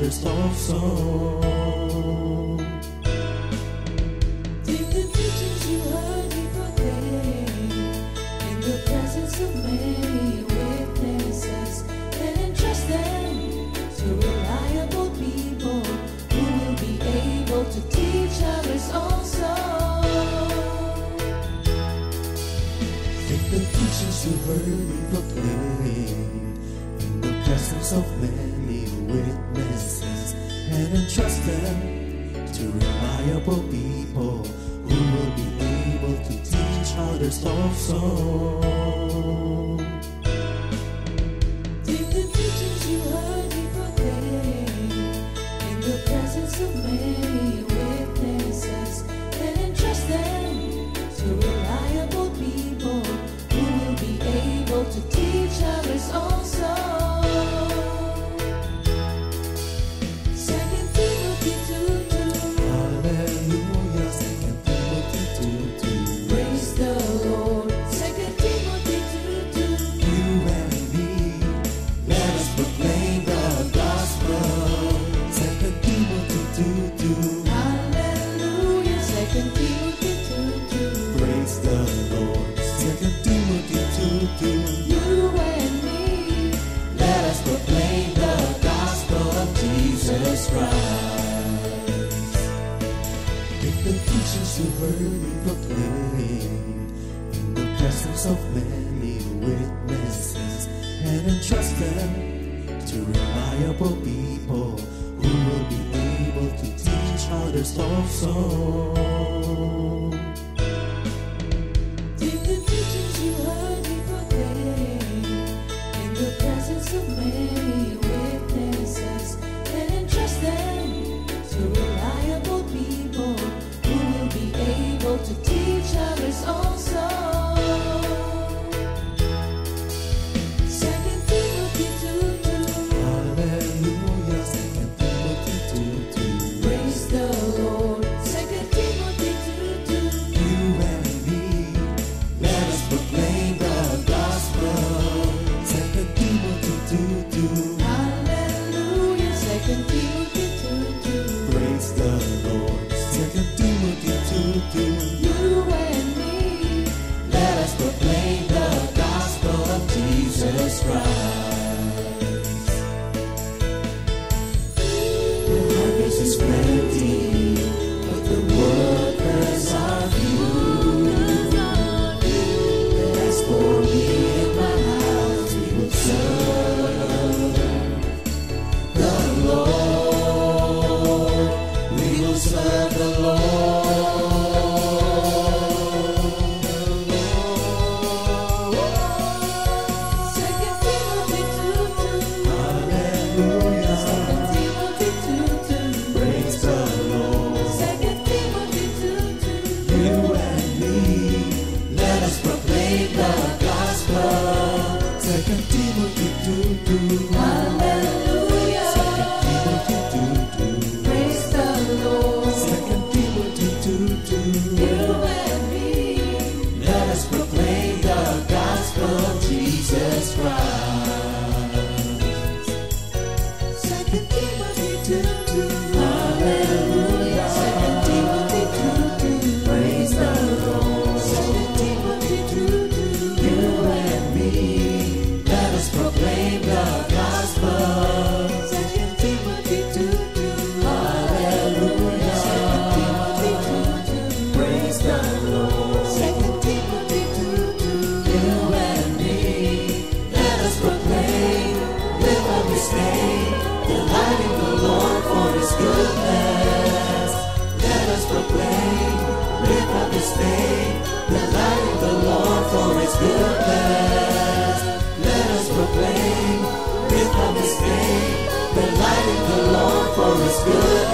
others also. Take the teachings you heard me proclaim in the presence of many witnesses, and entrust them to reliable people who will be able to teach others also. Take the teachings you heard me proclaim in the presence of many witnesses, and entrust them to reliable people who will be able to teach others also. Take the teachings you heard me proclaim in the presence of many witnesses, and entrust them to reliable people who will be able to teach others also. 2 Timothy 2:2. Hallelujah, 2 Timothy 2:2. Praise the Lord. 2 Timothy 2:2. You and me, let us proclaim the gospel. 2 Timothy 2:2. Hallelujah. 2 Timothy 2:2. Praise the Lord. 2 Timothy 2:2. You and me, Let us proclaim the gospel of Jesus Christ. Take the teachings you heard me proclaim in the presence of many witnesses, and entrust them to reliable people who will be able to teach others also. take the teachings you heard me proclaim in the presence of many witnesses, and entrust them to reliable people who will be able to teach others also. 2 Timothy 2:2. Hallelujah, 2 Timothy 2:2. Praise the Lord. 2 Timothy 2:2. You and me, let us proclaim the gospel. 2 Timothy 2:2. Hallelujah. 2 Timothy 2:2. Praise the Lord. 2 Timothy 2:2. You and me, Let us proclaim the gospel of Jesus Christ. The harvest is plenty, but the workers are few. As for me and my house, we will serve the Lord. We will serve the Lord. 2 Timothy 2:2. Hallelujah. 2 Timothy 2:2. Praise the Lord. 2 Timothy 2:2. You and me, let us proclaim the gospel. 2 Timothy 2:2. Hallelujah. 2 Timothy 2:2. Praise the Lord. 2 Timothy 2:2. You and me, Let us proclaim the gospel of Jesus Christ. 2 Timothy 2:2. Hallelujah. 2 Timothy 2:2. Praise the Lord. 2 Timothy 2:2. You and me, let us proclaim the gospel. 2 Timothy 2:2. Hallelujah. 2 Timothy 2:2. Praise the Lord. 2 Timothy 2:2. You and me, let us proclaim, live up His name, delighting the Lord for His goodness. Let us proclaim, live up His name, delighting the Lord for His goodness. Let us proclaim, live up His name, delighting the Lord for His goodness.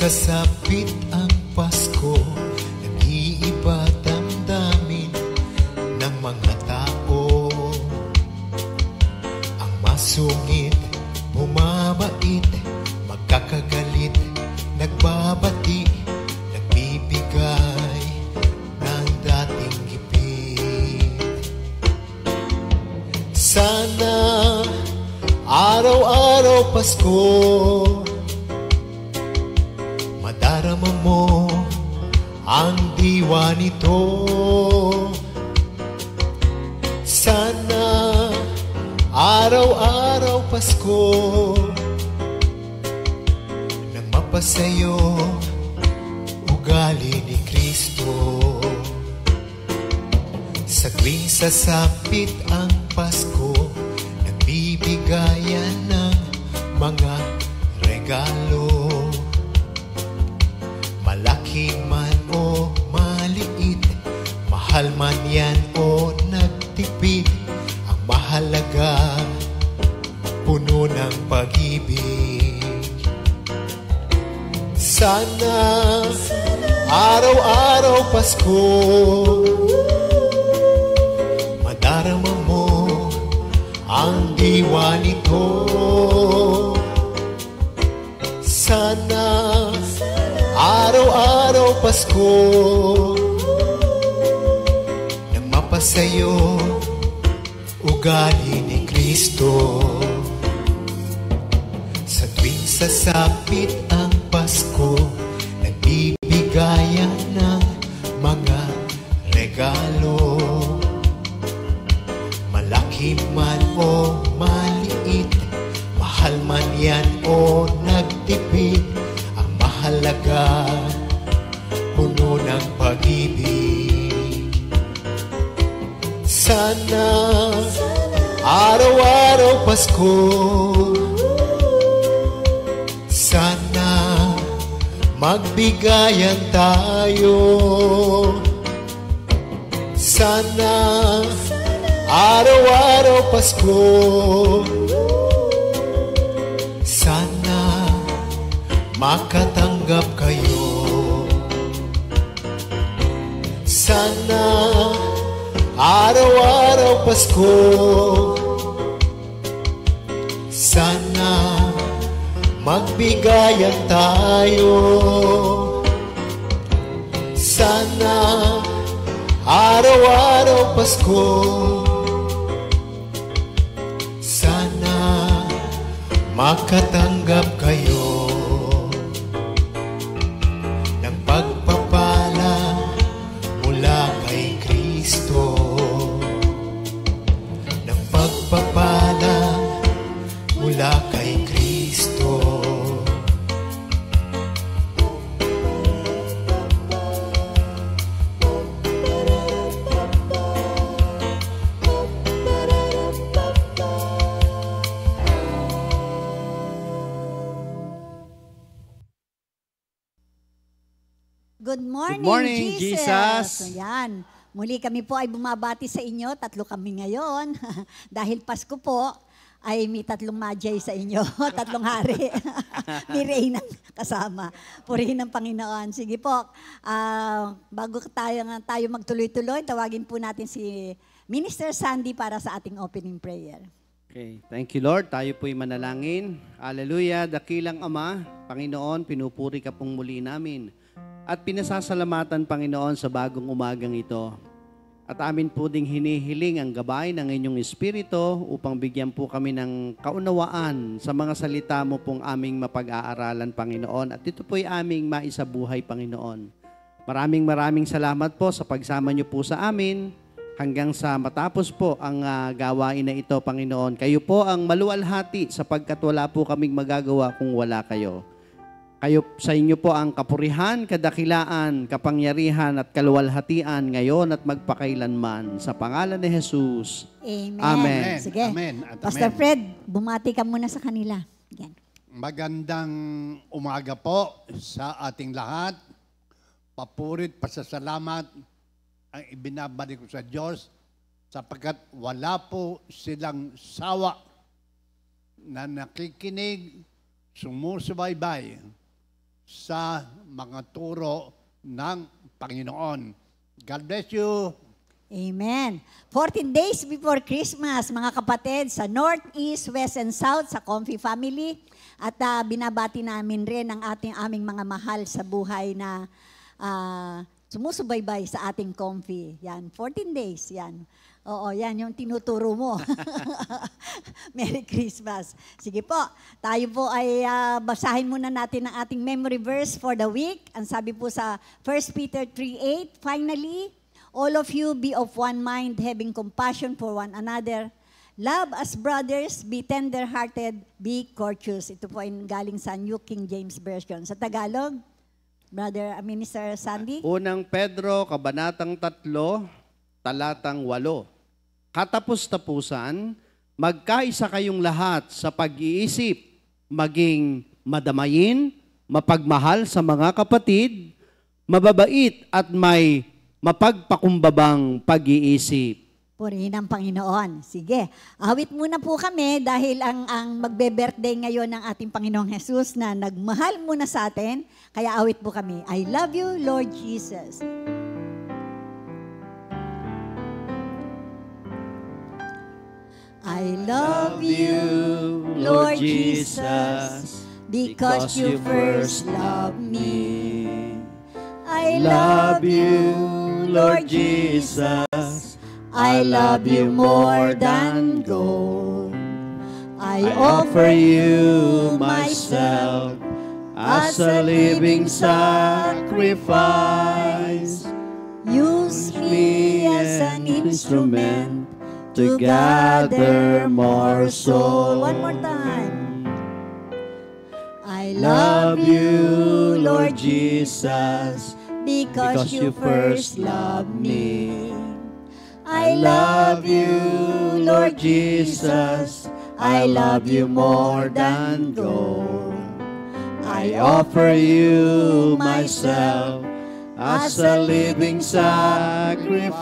sasapit ang Pasko, nag-iiba damdamin ng mga tao. Ang masungit, bumabait, magkakagalit, nagbabati, nagbibigay ng dating gipit. Sana araw-araw Pasko, madarama mo ang diwa nito. Sana araw-araw Pasko, nang mapasayo ugali ni Kristo. Sa tuwing sasapit ang Pasko, nagbibigayan ng mga regalo. Malaki man o maliit, mahal man yan o nagtipid, ang mahalaga, puno ng pag-ibig. Sana araw-araw Pasko, madarama mo ang diwa nito. Sana araw-araw Pasko, nang mapasayo ugali ni Kristo. Sa tuwing sasapit ang Pasko, nagbibigayan ng mga regalo. Malaki man o maliit, mahal man yan o nagtipid, ang mahalaga, puno ng pag-ibig. Sana araw-araw Pasko, sana magbigayan tayo. Sana araw-araw Pasko, sana makatanggap kayo. Sana araw-araw Pasko, sana magbigayan tayo. Sana araw-araw Pasko, sana makatanggap kayo ng pagpapala mula kay Kristo. Ng pagpapala mula kay Kristo. Good morning, Good morning, Jesus. Ayan. Muli kami po ay bumabati sa inyo. Tatlo kami ngayon. Dahil Pasko po, ay may tatlong Magi sa inyo. Tatlong hari. May Reyna kasama. Purihin ng Panginoon. Sige po, bago tayo magtuloy-tuloy, tawagin po natin si Minister Sandy para sa ating opening prayer. Okay, thank you Lord. Tayo po'y manalangin. Hallelujah, dakilang Ama, Panginoon, pinupuri ka pong muli namin. At pinasasalamatan, Panginoon, sa bagong umagang ito. At amin po ding hinihiling ang gabay ng inyong Espiritu upang bigyan po kami ng kaunawaan sa mga salita mo pong aming mapag-aaralan, Panginoon. At ito po'y aming maisabuhay, Panginoon. Maraming salamat po sa pagsama niyo po sa amin hanggang sa matapos po ang gawain na ito, Panginoon. Kayo po ang maluwalhati sapagkat wala po kaming magagawa kung wala kayo. Kayo, sa inyo po ang kapurihan, kadakilaan, kapangyarihan at kaluwalhatian ngayon at magpakailanman. Sa pangalan ni Jesus. Amen. Amen. Sige. Amen. At Pastor amen. Fred, bumati ka muna sa kanila. Yan. Magandang umaga po sa ating lahat. Papurit, pasasalamat ang ibinabalik ko sa Diyos sapagkat wala po silang sawa na nakikinig, sumusubaybay sa mga turo ng Panginoon. God bless you. Amen. 14 days before Christmas, mga kapatid, sa North, East, West, and South, sa Comfy Family. At binabati namin rin ang aming mga mahal sa buhay na sumusubaybay sa ating Comfy. Yan, 14 days, yan. Oo, yan yung tinuturo mo. Merry Christmas. Sige po, tayo po ay basahin muna natin ang ating memory verse for the week. Ang sabi po sa 1 Peter 3:8, finally, all of you be of one mind, having compassion for one another. Love as brothers, be tender-hearted, be courteous. Ito po ay galing sa New King James Version. Sa Tagalog, Brother Minister Sandy. Unang Pedro, Kabanatang 3, Talatang 8. Katapos-tapusan, magkaisa kayong lahat sa pag-iisip, maging madamayin, mapagmahal sa mga kapatid, mababait at may mapagpakumbabang pag-iisip. Purihin ang Panginoon. Sige, awit muna po kami dahil ang magbe-birthday ngayon ng ating Panginoong Jesus na nagmahal muna sa atin. Kaya awit po kami. I love you, Lord Jesus. I love you, Lord Jesus, because you first loved me. I love you, Lord Jesus. I love you more than gold. I offer you myself as a living sacrifice. Use me as an instrument to gather more souls. One more time. I love you, Lord Jesus, because you first loved me. I love you, Lord Jesus. I love you more than gold. I offer you myself as a living sacrifice.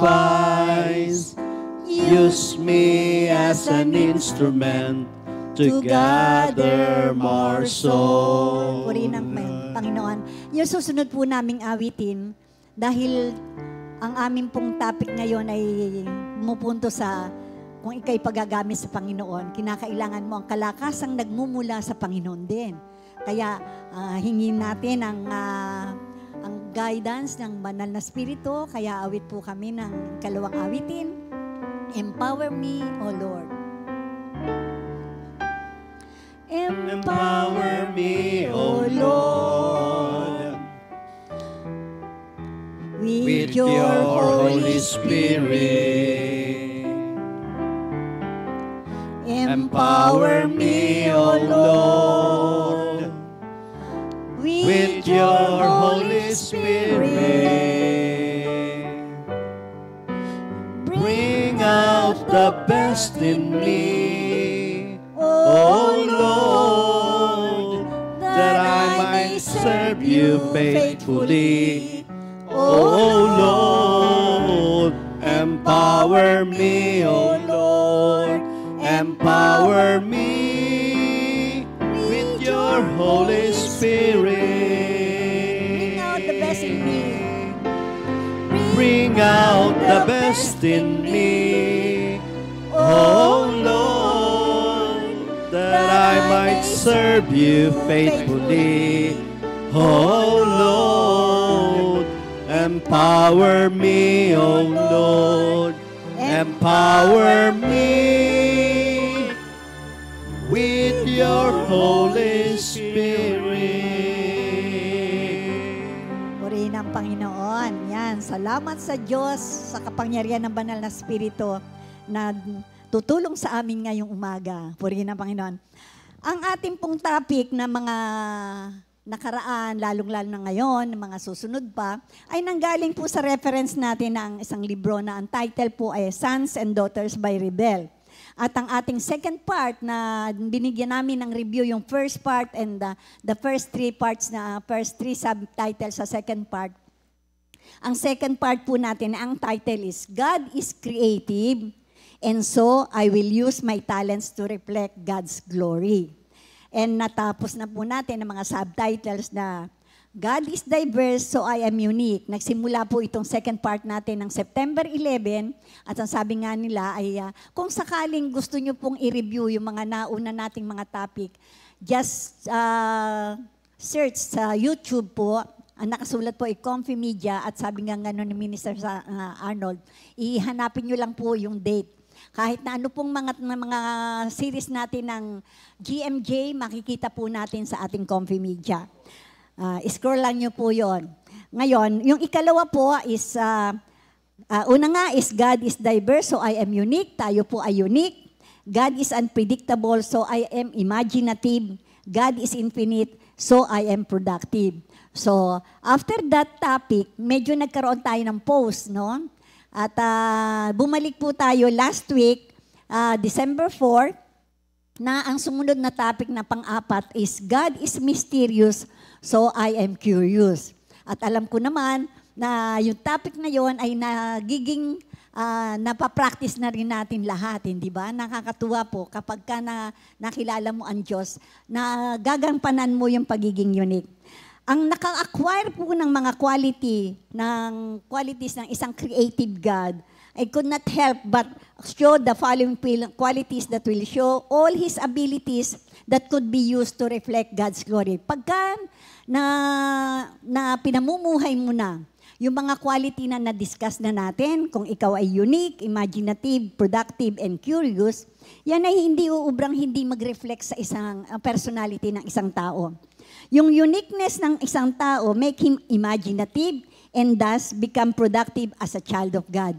Use me as an instrument to gather more souls. Purihin ang Panginoon. Yung susunod po naming awitin, dahil ang aming pong topic ngayon ay pumupunto sa kung ikay pagagamit sa Panginoon, kinakailangan mo ang kalakasang nagmumula sa Panginoon din. Kaya hingin natin ang guidance ng banal na spirito, kaya awit po kami ng kalawang awitin. Empower me, O Lord. Empower me, O Lord, with your Holy Spirit. Empower me, O Lord, with your Holy Spirit. Bring out the best in me, O Lord, that I might serve you faithfully. O Lord, empower me, O Lord, empower me with your Holy Spirit. Bring out the best in me. Bring out the best in me, O Lord, that I might serve you faithfully. O Lord, empower me, O Lord, empower me with your Holy Spirit. Purihin ang Panginoon. Yan, salamat sa Diyos sa kapangyarihan ng banal na spirito na tutulong sa amin ngayong umaga. Purihin ang Panginoon. Ang ating pong topic na mga nakaraan, lalong-lalo na ngayon, mga susunod pa, ay nanggaling po sa reference natin ng isang libro na ang title po ay Sons and Daughters by Rebel. At ang ating second part na binigyan namin ng review, yung first part and the first three subtitles sa second part. Ang second part po natin, ang title is, God is creative, and so I will use my talents to reflect God's glory. And natapos na po natin ang mga subtitles na God is diverse, so I am unique. Nagsimula po itong second part natin ng September 11 at ang sabi nga nila ay kung sakaling gusto nyo pong i-review yung mga nauna nating mga topic, just search sa YouTube po. Ang nakasulat po ay Comfy Media at sabi nga gano'n ni Minister Arnold, ihanapin nyo lang po yung date. Kahit na ano pong mga series natin ng GMJ, makikita po natin sa ating Comfy Media. Scroll lang nyo po yon. Ngayon, yung ikalawa po is, una nga is God is diverse, so I am unique. Tayo po ay unique. God is unpredictable, so I am imaginative. God is infinite, so I am productive. So, after that topic, medyo nagkaroon tayo ng post, no? At bumalik po tayo last week, December 4, na ang sumunod na topic na pang-apat is God is mysterious, so I am curious. At alam ko naman na yung topic na yon ay nagiging napapractice na rin natin lahat, hindi ba? Nakakatuwa po kapag ka nakilala mo ang Diyos, na gagampanan mo yung pagiging unique. Ang naka-acquire po ng mga qualities ng isang creative God, I could not help but show the following qualities that will show all His abilities that could be used to reflect God's glory. Pagka na pinamumuhay mo na yung mga quality na na-discuss na natin, kung ikaw ay unique, imaginative, productive, and curious, yan ay hindi mag-reflect sa isang personality ng isang tao. Yung uniqueness ng isang tao make him imaginative and thus become productive as a child of God.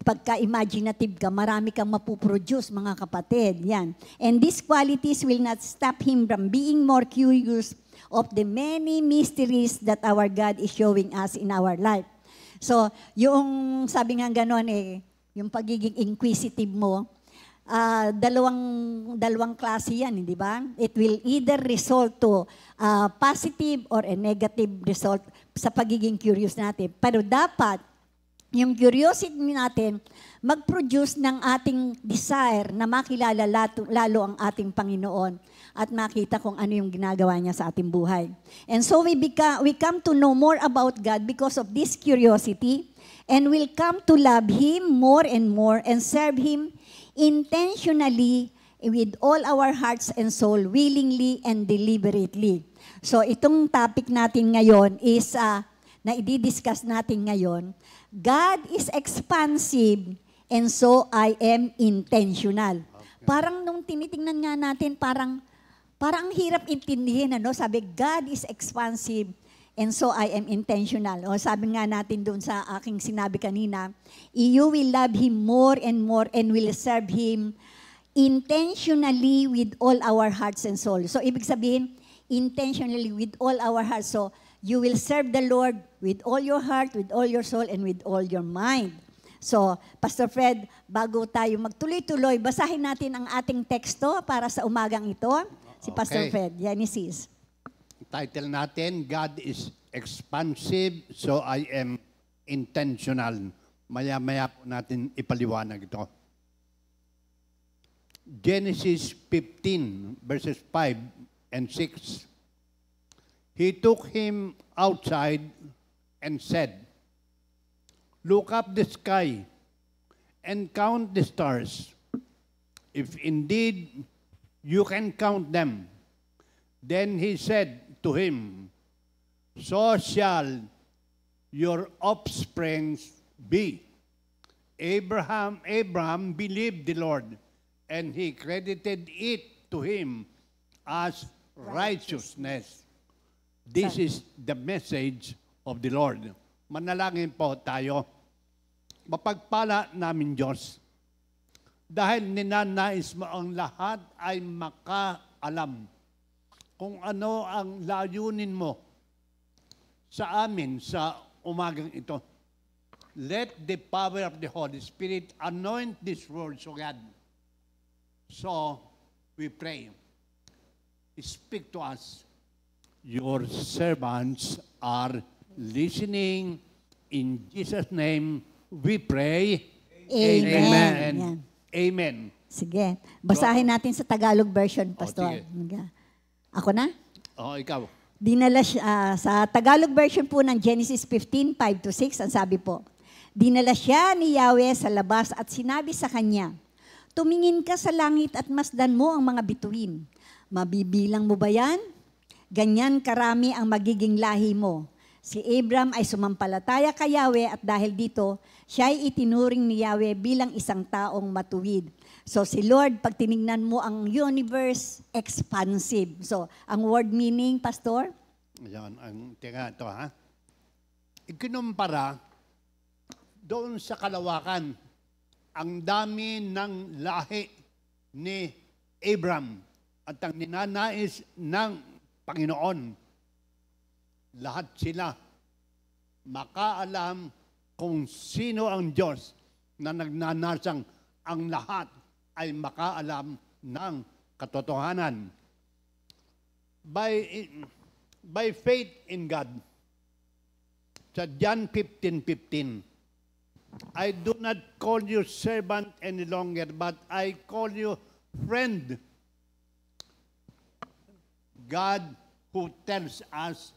Pagka-imaginative ka, marami kang mapuproduce, mga kapatid. Yan. And these qualities will not stop him from being more curious of the many mysteries that our God is showing us in our life. So, yung sabi nga ganon yung pagiging inquisitive mo, dalawang klase yan, hindi ba? It will either result to positive or a negative result sa pagiging curious natin. Pero dapat, yung curiosity natin, mag-produce ng ating desire na makilala lalo ang ating Panginoon at makita kung ano yung ginagawa niya sa ating buhay. And so we come to know more about God because of this curiosity, and we'll come to love Him more and serve Him intentionally with all our hearts and soul, willingly and deliberately. So itong topic natin ngayon is, na i-discuss natin ngayon, God is expansive and so I am intentional. Okay. Parang nung tinitingnan nga natin, parang hirap intindihin, ano? Sabi, God is expansive and so I am intentional. O sabi nga natin doon sa aking sinabi kanina, you will love Him more and will serve Him intentionally with all our hearts and soul. So ibig sabihin, intentionally with all our hearts. So you will serve the Lord with all your heart, with all your soul, and with all your mind. So, Pastor Fred, bago tayo magtuloy-tuloy, basahin natin ang ating teksto para sa umagang ito. Si Pastor Fred, Genesis. Title natin, God is expansive, so I am intentional. Maya-maya po natin ipaliwanag ito. Genesis 15, verses 5 and 6. He took him outside and said, "Look up the sky and count the stars, if indeed you can count them." Then he said to him, "So shall your offspring be." Abraham believed the Lord, and He credited it to him as righteousness. This is the message of the Lord. Manalangin po tayo. Mapagpala namin Diyos, dahil ninanais mo ang lahat ay makaalam kung ano ang layunin mo sa amin sa umagang ito. Let the power of the Holy Spirit anoint these words, O God. So, we pray. Speak to us. Your servants are listening. In Jesus' name, we pray. Amen. Amen. Yan. Amen. Sige. Basahin natin sa Tagalog version, Pastor. sige. Ako na? Oh, ikaw. dinala siya, sa Tagalog version po ng Genesis 15:5-6, ang sabi po, dinala siya ni Yahweh sa labas at sinabi sa kanya, tumingin ka sa langit at masdan mo ang mga bituin. Mabibilang mo ba yan? Ganyan karami ang magiging lahi mo. Si Abram ay sumampalataya kay Yahweh at dahil dito, siya ay itinuring ni Yahweh bilang isang taong matuwid. So si Lord, pag tinignan mo ang universe, expansive. So, ang word meaning, Pastor? Yan, teka ito ha. Ikinumpara doon sa kalawakan, ang dami ng lahi ni Abram at ang ninanais ng Panginoon. Lahat sila makaalam kung sino ang Diyos na nagnanasang ang lahat ay makaalam ng katotohanan. By faith in God, sa John 15:15, I do not call you servant any longer, but I call you friend. God who tells us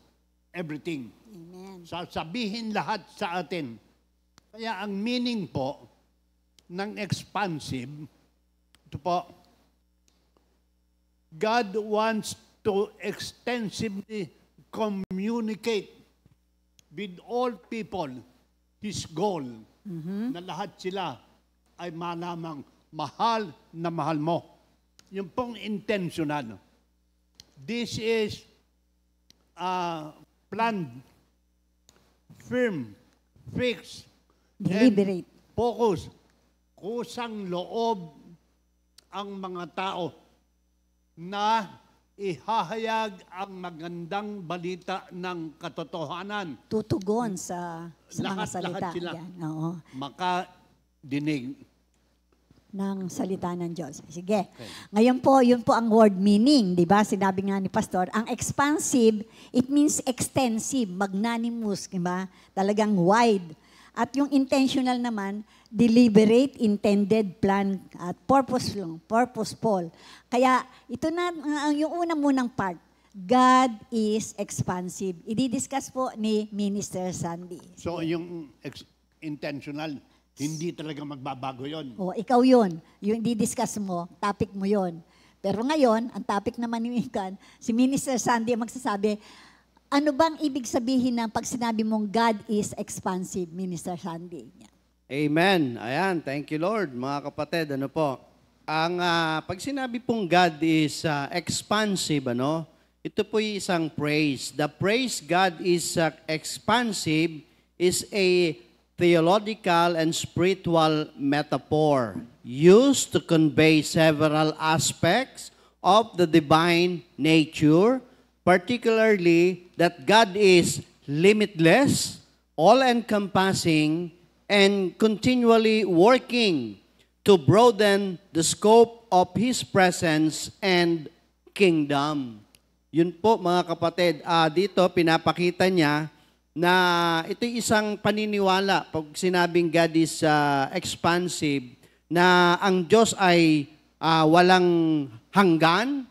everything. Amen. Sasabihin lahat sa atin. Kaya ang meaning po ng expansive, ito po, God wants to extensively communicate with all people His goal na lahat sila ay malamang mahal na mahal mo. Yung pong intentional. This is planned, firm, fixed, Deliberate. and focus. Kusang loob ang mga tao na ihahayag ang magandang balita ng katotohanan. Tutugon sa mga salita. Lahat sila Yan, oo, makadinig. ng salita ng Diyos. Sige. Ngayon po, yun po ang word meaning, di ba? Sinabi nga ni Pastor, ang expansive, it means extensive, magnanimous, di ba? Talagang wide. At yung intentional naman, deliberate, intended, plan, at purposeful. Kaya ito na yung unang munang part. God is expansive. I-discuss po ni Minister Sandy. So yung intentional, hindi talaga magbabago yon. O, ikaw yun. Yung di-discuss mo, topic mo yun. Pero ngayon, ang topic naman ni Mikan, si Minister Sandy ang magsasabi, ano bang ibig sabihin ng pag sinabi mong God is expansive, Minister Sandy? Amen. Ayan, thank you Lord. Mga kapatid, ano po? Ang pag sinabi pong God is expansive, ano? Ito po yung isang praise. The praise God is expansive is a theological and spiritual metaphor used to convey several aspects of the divine nature, particularly that God is limitless, all-encompassing, and continually working to broaden the scope of His presence and kingdom. Yun po mga kapatid, dito pinapakita niya na ito'y isang paniniwala pag sinabing God is expansive, na ang Diyos ay walang hanggan,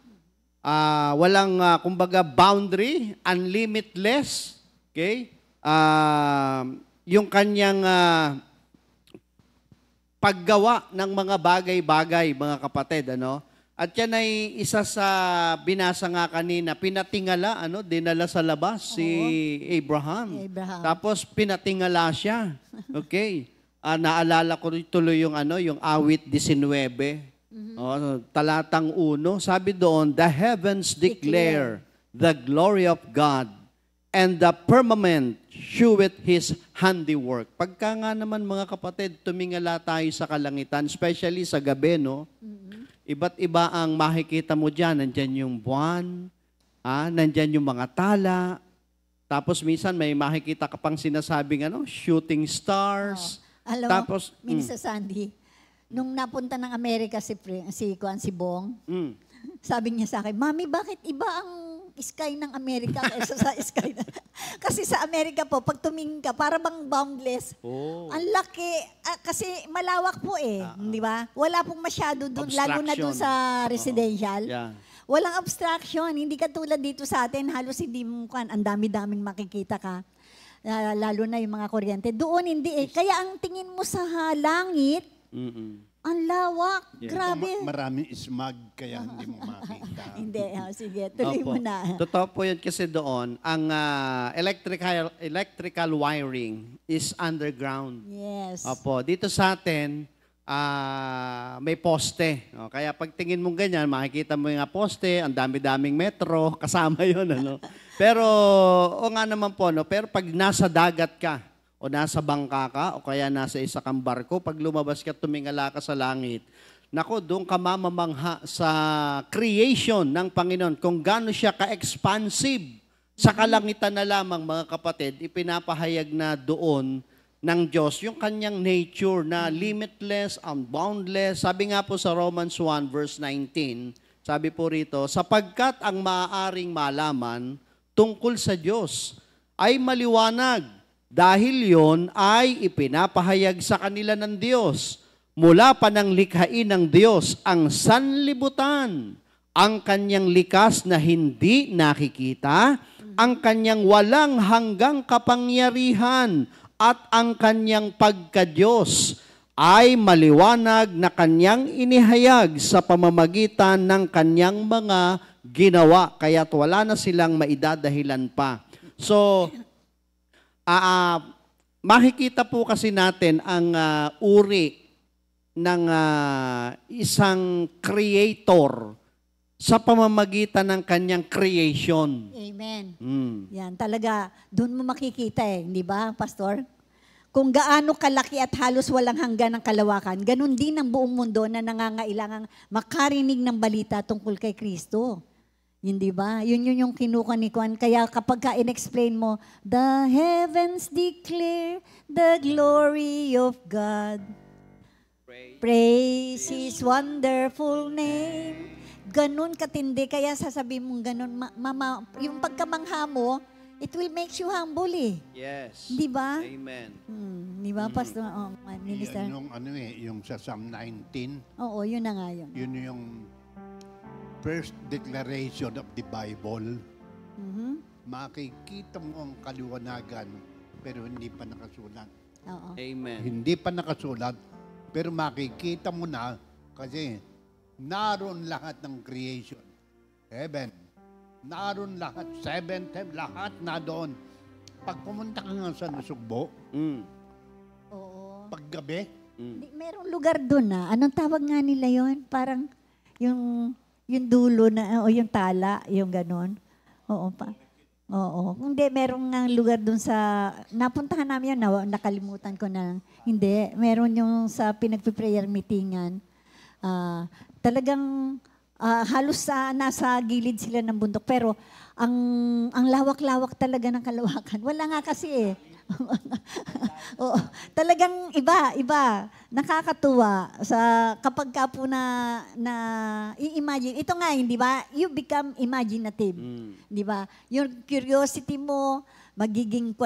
walang kumbaga boundary, unlimitless, okay? Yung kanyang paggawa ng mga bagay-bagay, mga kapatid, ano? At yan ay isa sa binasa nga kanina, pinatingala, ano, dinala sa labas si Abraham. Tapos pinatingala siya. Okay. Naalala ko tuloy yung ano, yung awit 19. Talatang 1, sabi doon, the heavens declare the glory of God, and the firmament sheweth His handiwork. Pagka nga naman mga kapatid, tumingala tayo sa kalangitan, especially sa gabi, no? Iba't iba ang makikita mo dyan. Nandyan yung buwan, nandyan yung mga tala, tapos minsan may makikita ka pang sinasabing shooting stars. Alam tapos, mo, Minister Sandy, nung napunta ng Amerika si Bong, sabi niya sa akin, Mami, bakit iba ang sky ng Amerika kaysa sa sky na... Kasi sa Amerika po, pag tumingin ka, para bang boundless. Ang laki, kasi malawak po di ba? Wala pong masyado doon, lalo na doon sa residential. Walang abstraction. Hindi katulad dito sa atin, halos hindi mo ang dami-daming makikita ka. Lalo na yung mga kuryente. Doon hindi eh. Kaya ang tingin mo sa langit, ang lawak. Yeah. Grabe. Maraming smog kaya hindi mo makita. Hindi. Sige, tuloy mo na. Totoo po yun kasi doon, ang electrical wiring is underground. Yes. Opo, dito sa atin, may poste. O, kaya pag tingin mo ganyan, makikita mo yung poste, ang dami-daming metro, kasama yun. Ano? Pero, o nga naman po, no? Pero pag nasa dagat ka, o nasa bangka ka, o kaya nasa isa kang barko, pag lumabas ka, tumingala ka sa langit, nako, doon ka mamamangha sa creation ng Panginoon, kung gaano siya ka-expansive. Sa kalangitan na lamang, mga kapatid, ipinapahayag na doon ng Diyos yung kanyang nature na limitless, boundless. Sabi nga po sa Romans 1 verse 19, sabi po rito, sapagkat ang maaaring malaman tungkol sa Diyos ay maliwanag, dahil yon ay ipinapahayag sa kanila ng Diyos. Mula pa ng likhain ng Diyos ang sanlibutan, ang kanyang likas na hindi nakikita, ang kanyang walang hanggang kapangyarihan, at ang kanyang pagka-Diyos ay maliwanag na kanyang inihayag sa pamamagitan ng kanyang mga ginawa. Kaya't wala na silang maidadahilan pa. So, makikita po kasi natin ang uri ng isang creator sa pamamagitan ng kanyang creation. Amen. Mm. Yan, talaga, doon mo makikita hindi ba, Pastor? Kung gaano kalaki at halos walang hanggan ng kalawakan, ganun din ang buong mundo na nangangailangang makarinig ng balita tungkol kay Kristo. Hindi ba? Yun yung kinuha ni Juan. Kaya kapag ka-in-explain mo, the heavens declare the glory of God. Praise His wonderful name. Ganun katindi. Kaya sasabihin mong ganun, yung pagkamangha mo, it will make you humble Yes. Di ba? Amen. Di ba, Pastor? Minister? Yan yung yung sa Psalm 19, Oo, yun na nga yun. yun yung first declaration of the Bible. Makikita mo ang kaliwanagan pero hindi pa nakasulat. Oo. Amen. Hindi pa nakasulat pero makikita mo na kasi naroon lahat ng creation. Heaven. Naroon lahat. Seventh heaven. Lahat na doon. Pag pumunta ka nga sa Nasugbo, Oo. paggabi, Merong lugar doon Anong tawag nga nila yon? Parang yung dulo na, o yung tala, yung ganon. Oo pa. Oo. Hindi, merong nga lugar doon sa, napuntahan namin yun, nakalimutan ko na lang. Hindi, meron yung sa pinagpiprayer meetingan. Talagang halos nasa gilid sila ng bundok. Pero ang lawak-lawak talaga ng kalawakan. Wala nga kasi Oo, talagang iba. Nakakatuwa sa kapag ka po na i-imagine. Ito nga, di ba? You become imaginative. Di ba? Yung curiosity mo, magiging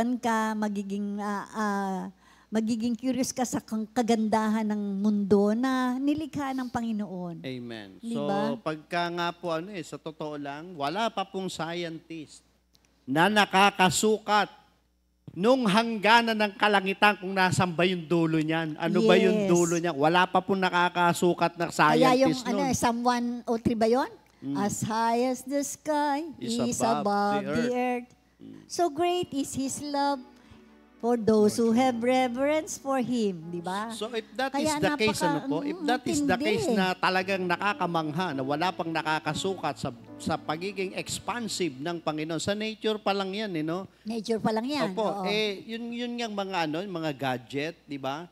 magiging curious ka sa kagandahan ng mundo na nilikha ng Panginoon. Amen. Diba? So, pagka nga po, sa totoo lang, wala pa pong scientist na nakakasukat nung hangganan ng kalangitan kung nasan ba yung dulo niyan. Ano ba yung Yes. dulo niya? Wala pa pong nakakasukat na Kaya yung scientist nun. Psalm 103 ba yun? As high as the sky is above the earth. So great is His love for those who have reverence for Him. Di ba? So if that Kaya is the case, if that is the tindi. case na talagang nakakamangha, na wala pang nakakasukat sa pagiging expansive ng Panginoon, sa nature pa lang yan, Nature pa lang yan. Opo, Oo. yun yung mga gadget, di ba?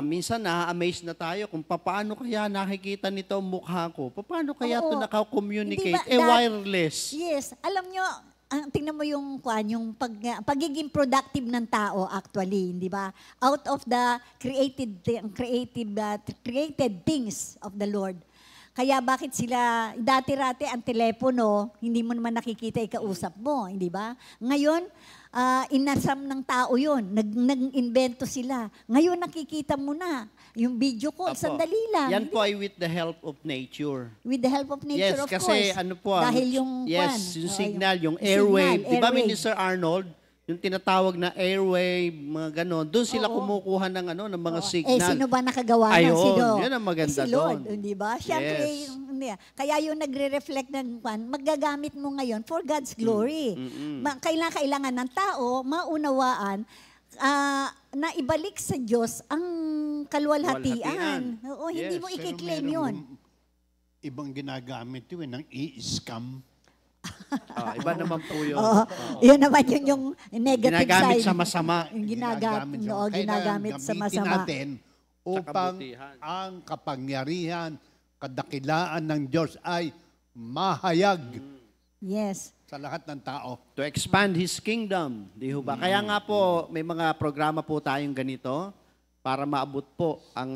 Minsan na-amaze na tayo kung paano kaya nakikita nito ang mukha ko. Paano kaya ito Oo. naka-communicate? Hindi ba, Wireless. Yes. Alam nyo, tingnan mo yung pagiging productive ng tao actually, di ba? Out of the created things of the Lord. Kaya bakit sila, dati-rati ang telepono, hindi mo naman nakikita ikausap mo, hindi ba? Ngayon, inasam ng tao yun. Nag-invento sila. Ngayon nakikita mo na. Yung video call, Opo. sandali lang. Yan po ay with the help of nature. With the help of nature, Yes, of kasi course. ano po, ang- Dahil yung yes, yung signal, yung signal, airwave. Di ba, airwave. Minister Arnold, yung tinatawag na airwave, mga ganon, doon sila Oo. kumukuha ng mga Oo. signal. Sino ba nakagawa Ayun, ng sino? yun ang maganda si Lord, doon. hindi ba? Siyempre, Yes. hindi. Kaya yung nagre-reflect ng magagamit mo ngayon for God's glory. Kailangan ng tao maunawaan na ibalik sa Diyos ang kalwalhatian. Oo, hindi Yes. mo Pero i-claim meron yun. ibang ginagamit yun, ng i-scam. Iba naman po yun. Oo. Yun naman yung negative Ginagamit side. sa masama. Yung ginagamit sa Kailangan masama. gamitin natin upang kabutihan. ang kapangyarihan, kadakilaan ng Diyos ay mahayag Yes. sa lahat ng tao. To expand His kingdom. Di ho ba? Kaya nga po, may mga programa po tayong ganito para maabot po ang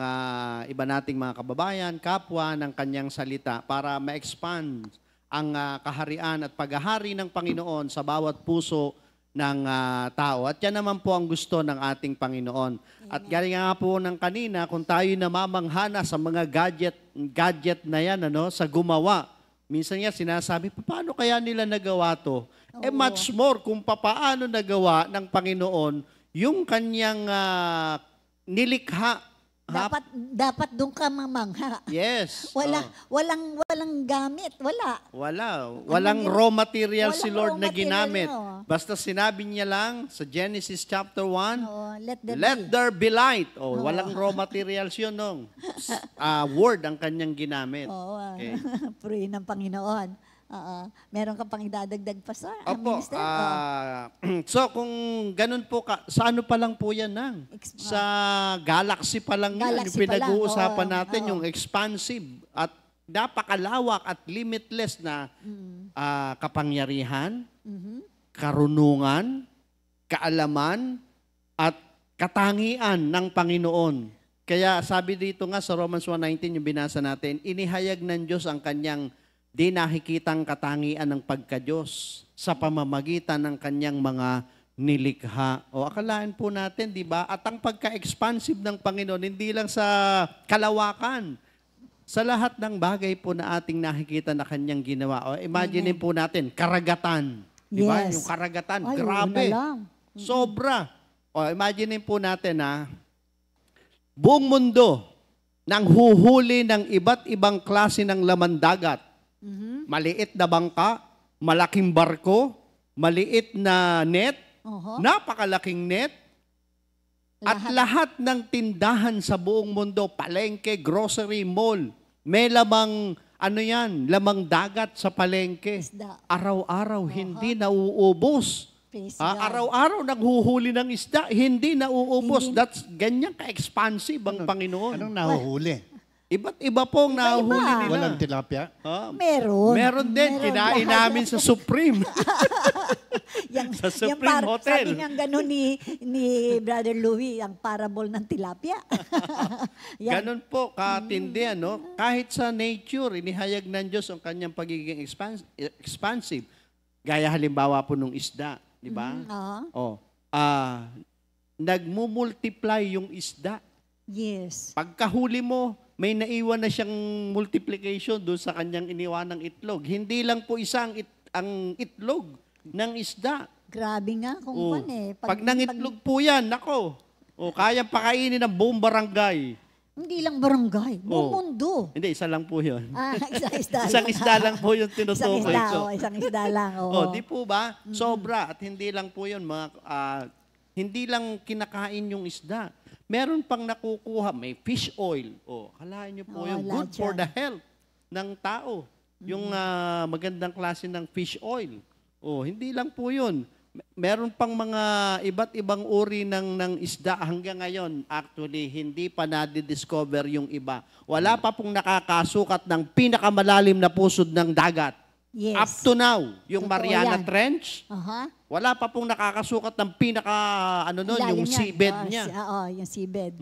iba nating mga kababayan, kapwa ng kanyang salita para ma-expand ang kaharian at paghahari ng Panginoon sa bawat puso ng tao. At yan naman po ang gusto ng ating Panginoon. At galing nga po ng kanina, kung tayo namamanghana sa mga gadget na yan, sa gumawa. Minsan nga sinasabi, paano kaya nila nagawa to? Much more kung paano nagawa ng Panginoon yung kanyang nilikha. Dapat doon ka mamangha. Yes. Walang gamit, wala. Walang raw material si Walang Lord raw na material, ginamit. no. Basta sinabi niya lang sa Genesis chapter 1, Oo, let there be light. Walang raw materials yun, no? Word ang kanyang ginamit. Oo, Okay. purihin ng Panginoon. Meron ka pang idadagdag pa sa Opo. minister? So, kung ganun po, sa ano pa lang po yan, Nang? Sa galaxy pa lang yan. Galaxy Yung pa lang, pinag-uusapan oo, natin, oo. yung expansive at napakalawak at limitless na kapangyarihan, karunungan, kaalaman, at katangian ng Panginoon. Kaya sabi dito nga sa Romans 1:19, yung binasa natin, inihayag ng Diyos ang kanyang di nakikitang katangian ng pagka-Diyos sa pamamagitan ng kanyang mga nilikha. O akalaan po natin, di ba? At ang pagka-expansive ng Panginoon, hindi lang sa kalawakan, sa lahat ng bagay po na ating nakikita na kanyang ginawa. O imagine po natin, karagatan. Di ba? Yes. Yung karagatan, Ay, grabe. una lang. Sobra. O imagine po natin buong mundo nang huhuli ng iba't ibang klase ng laman dagat. Maliit na bangka, malaking barko, maliit na net, napakalaking net, at lahat ng tindahan sa buong mundo, palengke, grocery, mall, may lamang, lamang dagat sa palengke. Isda. Araw-araw, hindi nauubos. Praise God. Araw-araw naghuhuli ng isda, hindi nauubos. That's ganyan ka-expansive ang Panginoon. Anong nahuhuli? Iba't iba pong nahuhuli nila. Walang tilapia? Meron. Meron din, kinain namin sa Supreme. Sa Supreme Hotel. Sabi nga gano'n ni Brother Louie, ang parable ng tilapia. Ganon po, katindi, Kahit sa nature, inihayag ng Diyos ang kanyang pagiging expansive. Gaya halimbawa po nung isda, di ba? Nagmumultiply yung isda. Yes. Pagkahuli mo, may naiwan na siyang multiplication doon sa kanyang iniwanang itlog. Hindi lang po ang itlog ng isda. Grabe nga kung Pag nangitlog po yan, nako. Kayang pakainin ng buong barangay. Hindi lang barangay, buong mundo. Hindi, isa lang po yun. Isang isda lang. Isang isda lang po yung tinutukoy ko. Isang isda lang. Oo. Di po ba? Sobra. At hindi lang po yun, hindi lang kinakain yung isda. Meron pang nakukuha, may fish oil. Kalahin niyo po yung good for the health ng tao. Yung magandang klase ng fish oil. Hindi lang po yun. Meron pang mga iba't ibang uri ng isda hanggang ngayon. Actually, hindi pa na-discover yung iba. Wala pa pong nakakasukat ng pinakamalalim na pusod ng dagat. Yes. Up to now, yung Totoo Mariana yan. Trench, wala pa pong nakakasukat ng Lalim yung yan. seabed niya. Yung seabed.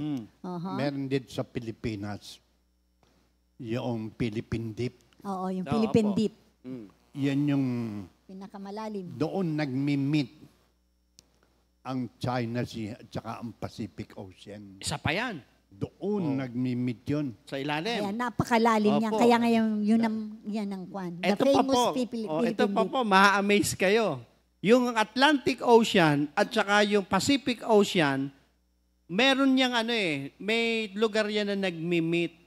Meron din sa Pilipinas. yung Philippine Deep. Oo, yung Oo, Philippine opo. Deep. Mm. Yan yung Pinakamalalim. doon nagmi-meet ang China Sea at saka ang Pacific Ocean. Isa pa yan. Doon nagmi-meet yun. Sa ilalim. Kaya napakalalim niya. Opo. Kaya ngayon, yan ang kwan. The Ito pa famous po. Philippine Ito pa Deep. po, ma-amaze kayo. Yung Atlantic Ocean at saka yung Pacific Ocean, meron niyang may lugar yan na nagmi-meet.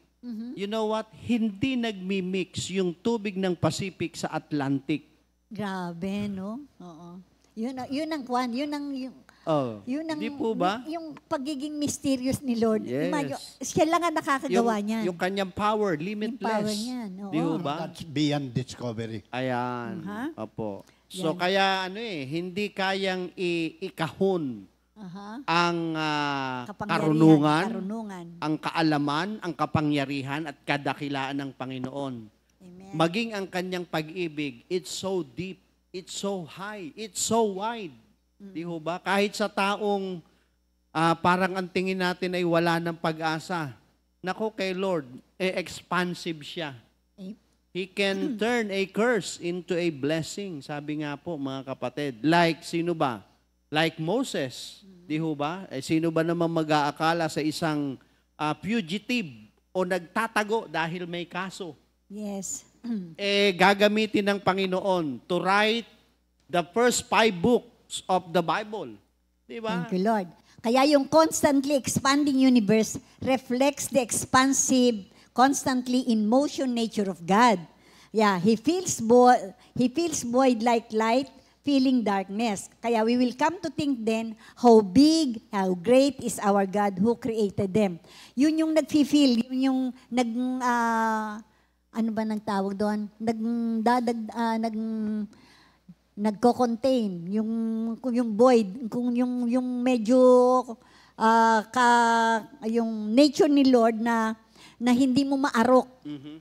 You know what? Hindi nagmi-mix yung tubig ng Pacific sa Atlantic. Grabe, no? Oo. Yun ang kwan. Yun ang yun ang, Di po ba? Yung pagiging mysterious ni Lord. Yes. Siya lang ang nakakagawa niyan. Yung kanyang power, limitless. Yung power niyan, oo. Di po ba? That's beyond discovery. Ayan. Opo. So Yan. kaya hindi kayang ikahon Aha. ang Kapangyarihan, karunungan, ang kaalaman, ang kapangyarihan at kadakilaan ng Panginoon. Amen. Maging ang kanyang pag-ibig, it's so deep, it's so high, it's so wide. Di ho ba? Kahit sa taong parang ang tingin natin ay wala ng pag-asa. Nako kay Lord, expansive siya. He can turn a curse into a blessing. Sabi nga po mga kapatid. Like sino ba? Like Moses. Di ho ba? Sino ba naman mag-aakala sa isang fugitive o nagtatago dahil may kaso? Yes. Gagamitin ng Panginoon to write the first 5 books of the Bible. Di ba? Thank you, Lord. Kaya yung constantly expanding universe reflects the expansive, constantly in motion nature of God. Yeah, He feels void like light, feeling darkness. Kaya we will come to think then how big, how great is our God who created them. Yun yung nag-feel, yun yung ano ba nang tawag doon? Nagko-contain yung void, kung yung medyo yung nature ni Lord na hindi mo maarok,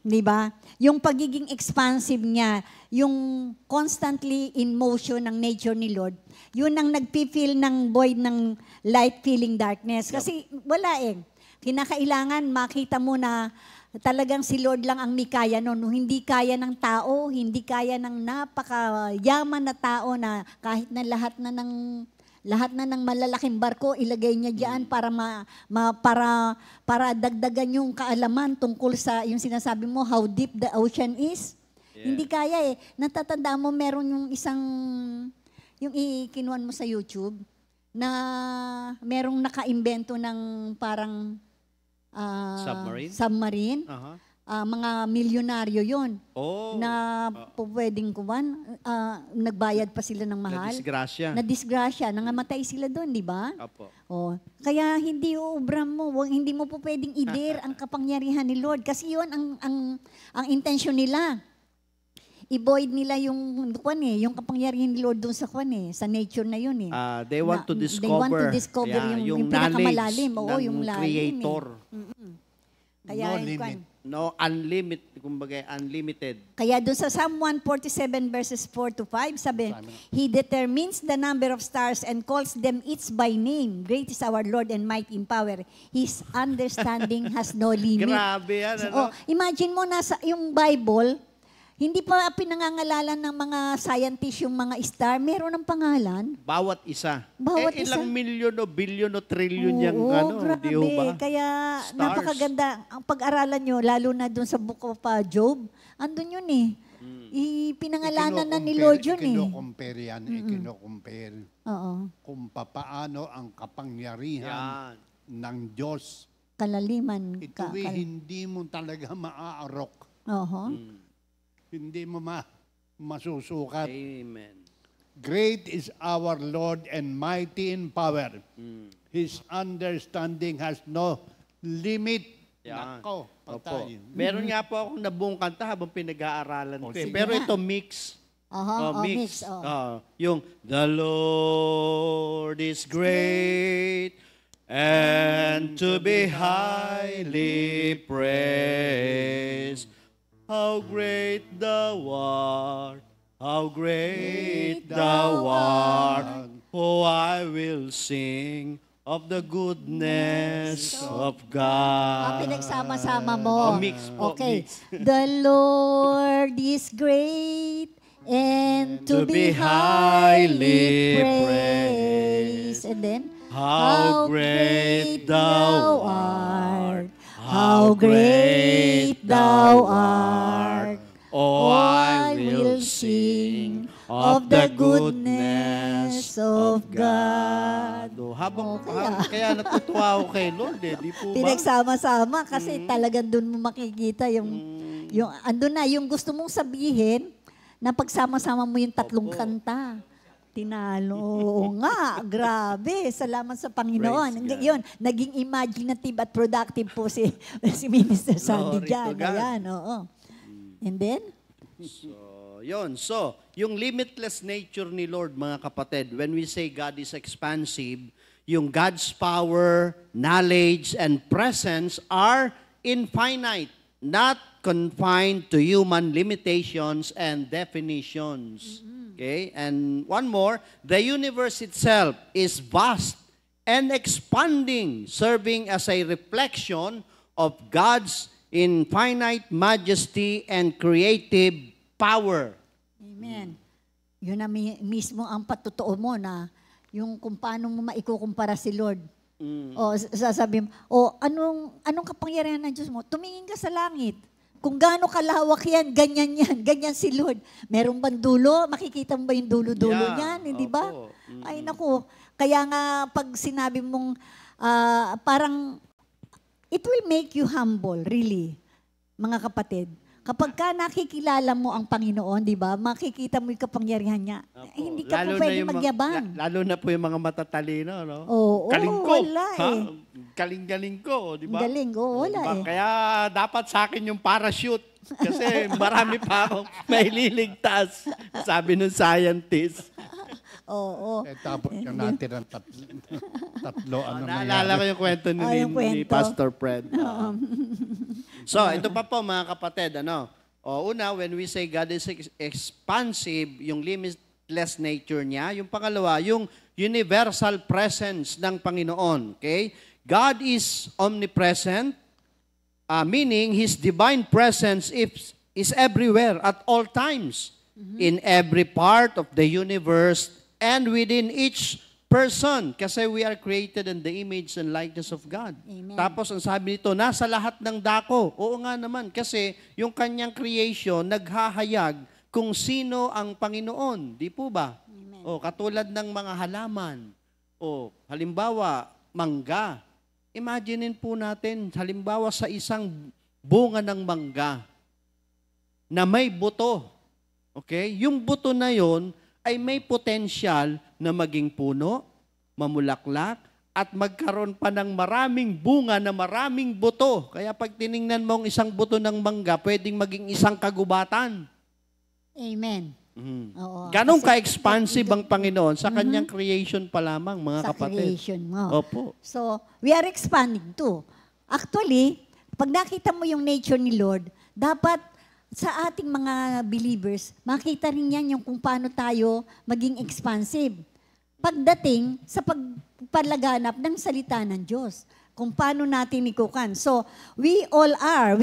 di ba? Yung pagiging expansive niya, yung constantly in motion ng nature ni Lord, yun ang nagpi-feel ng void ng light feeling darkness. Kasi wala kinakailangan makita mo na talagang si Lord lang ang may kaya no. Hindi kaya ng tao, hindi kaya ng napakayaman na tao na kahit na lahat na ng malalaking barko ilagay niya diyan para dagdagan yung kaalaman tungkol sa yung sinasabi mo how deep the ocean is. Yeah. Hindi kaya Natatandaan mo meron yung isang yung ikinuan mo sa YouTube na merong nakaimbento ng parang submarine. Uh-huh. Mga milyonaryo yon Oh. na pwedeng kuwan, nagbayad pa sila ng mahal. Na-disgrasya. Nangamatay sila doon, di ba? Apo. Oh. Kaya hindi uubram mo, hindi mo po pwedeng i-dare ang kapangyarihan ni Lord. Kasi yun ang intention nila. I-void nila yung kapangyarihan ni Lord doon sa sa nature na yun They want to discover, they want to discover yung pinakamalalim. Oo, ng yung lalim. Creator. Kaya, No limit. No, unlimited. Kaya doon sa Psalm 147 verses 4 to 5, sabi, He determines the number of stars and calls them each by name. Great is our Lord and mighty in power. His understanding has no limit. Grabe yan, Imagine mo, yung Bible, hindi pa pinangangalalan ng mga scientists yung mga star. Meron ng pangalan. Bawat isa. Bawat ilang isa. milyon o bilyon o trilyon yung grabe. di ba? Kaya Stars. napakaganda. Ang pag-aralan nyo, lalo na doon sa book of Job, andun yun Pinangalanan na ni Lord yun Ikino-compare yan. Ikino-compare Oo. kung papaano ang kapangyarihan ng Diyos. Kalaliman. Ito hindi mo talaga maaarok. Oho. Hindi mo masusukat. Amen. Great is our Lord and mighty in power. His understanding has no limit. Yan. Nako, Opo. patay. Meron nga po akong nabuong kanta habang pinag-aaralan ko. sige Pero nga. ito mix. Mix. Yung The Lord is great and to be highly praised. How great thou art, how great thou art. Oh, I will sing of the goodness of God. Pinagsama-sama mo. Mix po, Okay. mix. The Lord is great and to be highly praised. And then, How great thou art, how great thou art. Oh, I will sing of the goodness of God. Oh, kaya natutuwa ako kay Lord di po ba? Pinagsama-sama kasi talagang doon mo makikita yung andun na, yung gusto mong sabihin na pagsama-sama mo yung tatlong kanta. Tinalo. Oo nga, grabe. Salamat sa Panginoon. Praise God. Yun, naging imaginative at productive po si Minister Sandy Glory dyan. to God. Ayan, oo. And then? So, yung limitless nature ni Lord, mga kapatid, when we say God is expansive, yung God's power, knowledge, and presence are infinite, not confined to human limitations and definitions. Okay? And one more, the universe itself is vast and expanding, serving as a reflection of God's infinite majesty and creative power. Amen. Yun na mismo ang patutuo mo na yung kung paano mo maikukumpara si Lord. O sasabihin mo, anong kapangyarihan ng Diyos mo? Tumingin ka sa langit. Kung gaano kalawak yan, ganyan si Lord. Meron bang dulo? Makikita mo ba yung dulo-dulo Yeah, niyan? Hindi ba? opo. Ay, naku. Kaya nga, pag sinabi mong, parang, it will make you humble, really, mga kapatid. Kapag ka nakikilala mo ang Panginoon, di ba, makikita mo yung kapangyarihan niya. Hindi ka po pwede magyabang. Lalo na po yung mga matatalino, no? Oo, Galing ko. wala ha? eh. Galing ko, di ba? Galing, oo, wala Diba? eh. Kaya dapat sa akin yung parachute. Kasi marami pa akong maililigtas. Sabi ng scientist. Oo. Tapos yung natin ang tatlo, ano Naalala ko yung kwento ni, yung kwento. ni Pastor Fred. So, ito pa po mga kapatid. Una, when we say God is expansive, yung limitless nature niya. Yung pangalawa, yung universal presence ng Panginoon. Okay? God is omnipresent, meaning His divine presence is everywhere at all times, in every part of the universe and within each person. Kasi we are created in the image and likeness of God. Amen. Tapos ang sabi nito, nasa lahat ng dako. Oo nga naman, kasi yung kanyang creation naghahayag kung sino ang Panginoon. Di po ba? O, katulad ng mga halaman. O, halimbawa, mangga. Imaginein po natin, halimbawa sa isang bunga ng mangga na may buto. Okay? Yung buto na yon ay may potensyal na maging puno, mamulaklak, at magkaroon pa ng maraming bunga na maraming buto. Kaya pag tiningnan mo ang isang buto ng mangga, pwedeng maging isang kagubatan. Amen. Oo. Ganon Kasi- ka-expansive ang Panginoon sa kanyang creation pa lamang, mga sa kapatid. creation mo. Opo. So, we are expanding too. Actually, pag nakita mo yung nature ni Lord, dapat sa ating mga believers, makita rin yan yung kung paano tayo maging expansive. Pagdating sa pagpalaganap ng salita ng Diyos, kung paano natin ikukan. So, we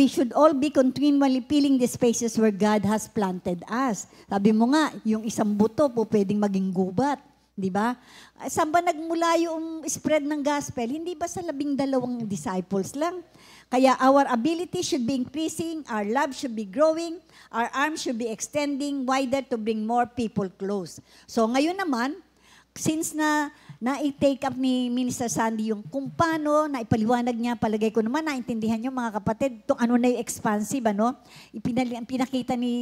should all be continually filling the spaces where God has planted us. Sabi mo nga, yung isang buto po pwedeng maging gubat. Di ba? Saan ba nagmula yung spread ng gospel? Hindi ba sa 12 disciples lang? Kaya our ability should be increasing, our love should be growing, our arms should be extending wider to bring more people close. So ngayon naman, since na-take up ni Minister Sandy yung kung paano, na ipaliwanag niya, palagay ko naman, naintindihan niyo mga kapatid, itong ano na yung expansive, pinakita ni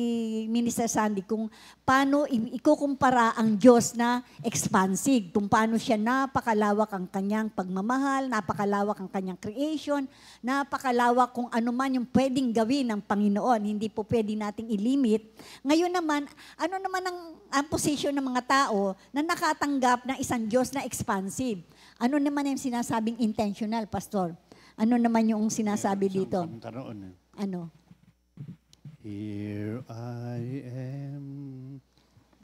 Minister Sandy kung paano ikukumpara ang Diyos na expansive, kung paano siya napakalawak ang kanyang pagmamahal, napakalawak ang kanyang creation, napakalawak kung ano man yung pwedeng gawin ng Panginoon, hindi po pwede nating ilimit. Ngayon naman, ano naman ang position ng mga tao na nakatanggap ng isang Diyos na expansive? Ano naman yung sinasabing intentional, Pastor? Ano naman yung sinasabi dito? Ano? Here I am,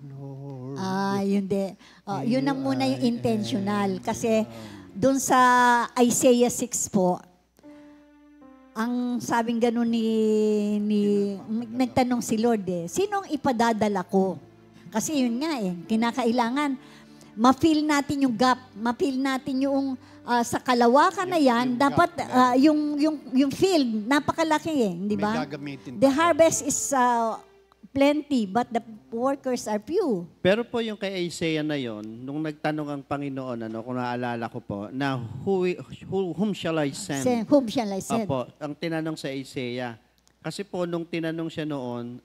Lord. Yun de. Yun ang muna yung intentional. Kasi doon sa Isaiah 6 po, ang sabing gano'n nagtanong si Lord sinong ipadadala ko? Kasi yun nga kinakailangan, ma-feel natin yung gap, ma-feel natin yung sa kalawakan na yan, dapat yung field, napakalaki hindi ba? May gagamitin The harvest is plenty, but the workers are few. Pero po yung kay Isaiah na yon, nung nagtanong ang Panginoon, kung naalala ko po, na whom shall I send? Whom shall I send? Opo, ang tinanong sa Isaiah. Kasi po, nung tinanong siya noon,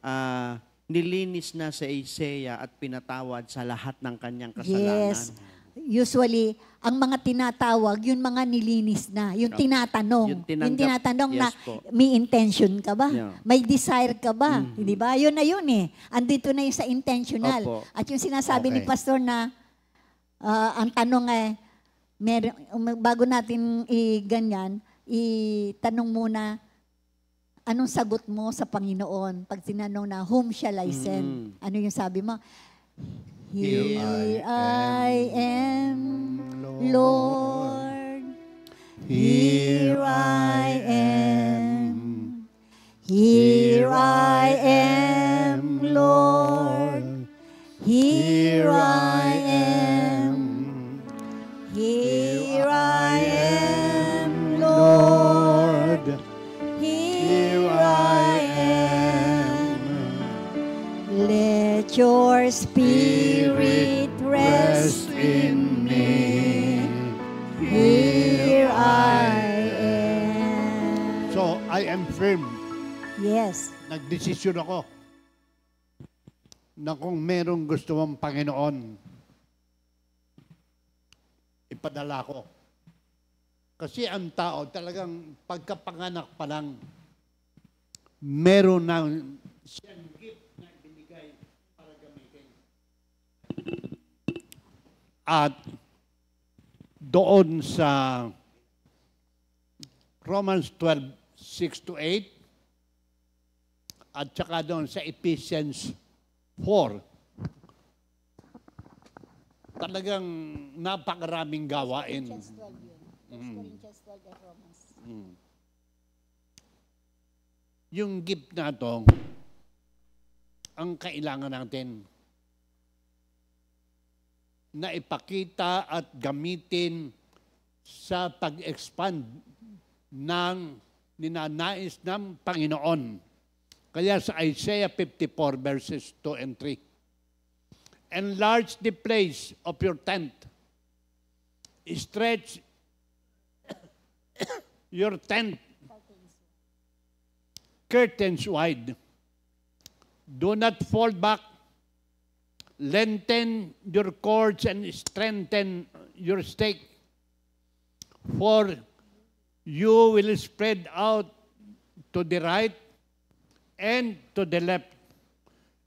nilinis na sa Isaiah at pinatawad sa lahat ng kanyang kasalanan. Yes. Usually, ang mga tinatawag, yun mga nilinis na. Yung tinatanong. Yung tinatanong na, Yes po. may intention ka ba? Yeah. May desire ka ba? Di ba? Yun na yun Andito na yung sa intentional. Opo. At yung sinasabi ni Okay. Pastor na, ang tanong bago natin ganyan, itanong muna, anong sagot mo sa Panginoon? Pag tinanong na, whom shall I send? Ano yung sabi mo? Here I am, Lord. Here I am. Here I am, Lord. Here I am. Here I am, Lord. Here I am. Let your spirit rest in me. Here I am. So, I am firm. Yes. Nagdesisyon ako na kung merong gusto mong Panginoon, ipadala ko. Kasi ang tao talagang pagkapanganak pa lang, meron na siyang gift na binigay para gamitin. At doon sa Romans 12:6-8, at saka doon sa Ephesians 4, talagang napakaraming gawain. Yung gift na to, ang kailangan natin na ipakita at gamitin sa pag-expand ng ninanais ng Panginoon. Kaya sa Isaiah 54 verses 2 and 3, enlarge the place of your tent. Stretch your tent curtains wide. Do not fall back. Lengthen your cords and strengthen your stake. For you will spread out to the right and to the left.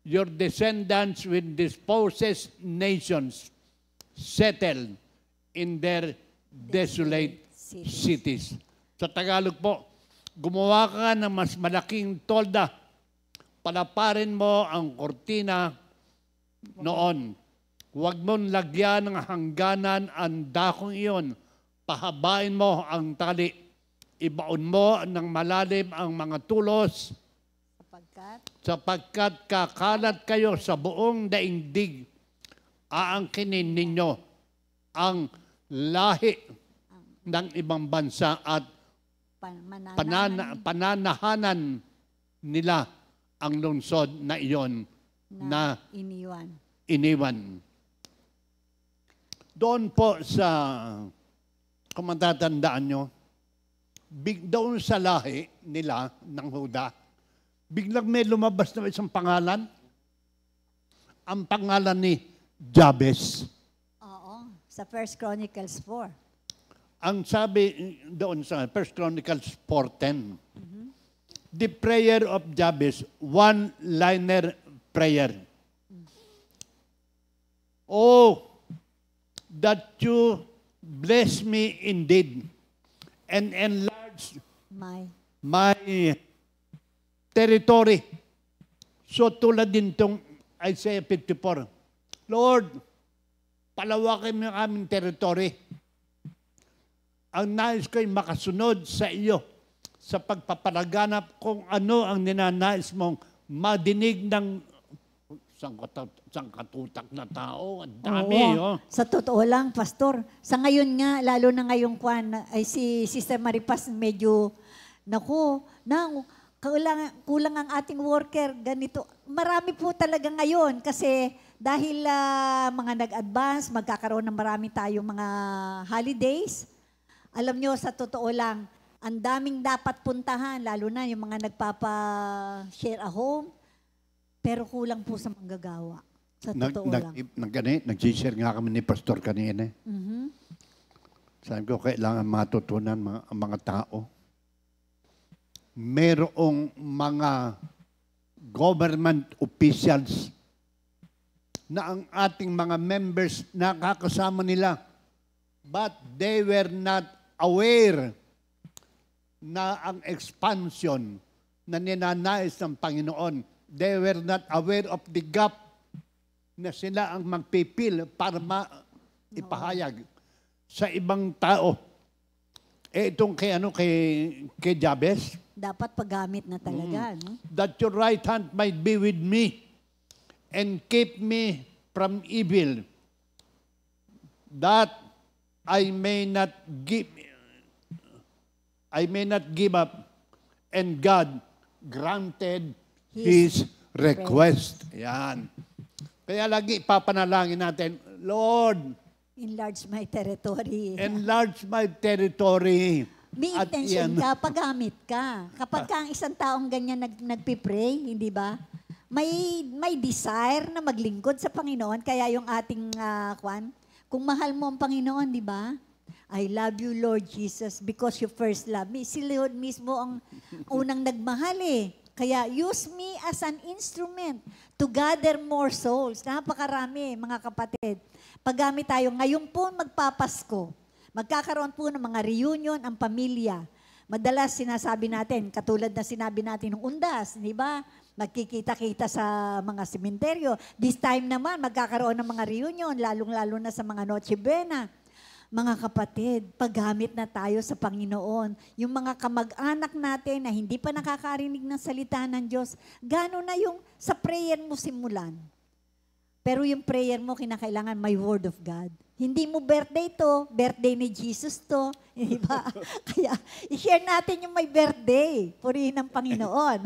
Your descendants will dispose nations, settle in their desolate cities. Sa Tagalog po, gumawa ka ng mas malaking tolda, palaparin mo ang kortina noon. Huwag mong lagyan ng hangganan ang dakong iyon. Pahabain mo ang tali. Ibaon mo ng malalim ang mga tulos, sapagkat kakalat kayo sa buong daigdig. Aangkinin ninyo ang lahi ng ibang bansa at pananahanan nila ang lungsod na iyon na iniwan. Doon po sa, kung matatandaan nyo, doon sa lahi nila ng Huda, biglang may lumabas na isang pangalan. Ang pangalan ni Jabez. Oo, sa 1 Chronicles 4. Ang sabi doon sa 1 Chronicles 4:10, the prayer of Jabez, one-liner prayer. Oh, that you bless me indeed and enlarge my territory. So tulad din itong Isaiah 54, Lord, palawakin mo yung aming territory. ang nais ko'y makasunod sa iyo sa pagpapalaganap kung ano ang ninanais mong madinig ng sangkatutak na tao. Ang dami, Oo. Sa totoo lang, Pastor, sa ngayon nga, lalo na ngayong ay si Sister Maripas medyo, kulang ang ating worker, ganito. Marami po talaga ngayon kasi dahil mga nag-advance, magkakaroon ng marami tayong mga holidays. Alam nyo, sa totoo lang, ang daming dapat puntahan, lalo na yung mga nagpapa-share a home, pero kulang po sa manggagawa. Sa totoo lang. Nag-share nga kami ni Pastor kanina. Mhm. Sabi ko, kailangan matutunan ang mga tao. Merong mga government officials na ang ating mga members nakakasama nila, but they were not aware na ang expansion na ninanais ng Panginoon, they were not aware of the gap na sila ang magpipil para ipahayag sa ibang tao. Itong kay Jabez, Dapat paggamit na talaga, no? that your right hand might be with me and keep me from evil, that I may not give up. And God granted His request. Yan. Kaya lagi ipapanalangin natin, Lord, Enlarge my territory. enlarge my territory. May At intention yan. ka, paggamit ka. Kapag ka ang isang taong ganyan nagpipray, hindi ba? May desire na maglingkod sa Panginoon. Kaya yung ating, kung mahal mo ang Panginoon, di ba? I love you, Lord Jesus, because you first love me. Si Lord mismo ang unang nagmahal eh. Kaya use me as an instrument to gather more souls. Napakarami, mga kapatid. Paggamit tayo, ngayon po magpapasko. Magkakaroon po ng mga reunion ang pamilya. Madalas sinasabi natin, katulad na sinabi natin ng Undas, di ba? Magkikita-kita sa mga sementeryo. This time naman, magkakaroon ng mga reunion, lalong-lalo na sa mga Noche Buena. Mga kapatid, paggamit na tayo sa Panginoon. Yung mga kamag-anak natin na hindi pa nakakarinig ng salita ng Diyos, gano'n na yung sa prayer mo simulan. Pero yung prayer mo, kinakailangan may word of God. Hindi mo birthday to, birthday ni Jesus to. Di ba? Kaya, i-share natin yung may birthday. Purihin ng Panginoon.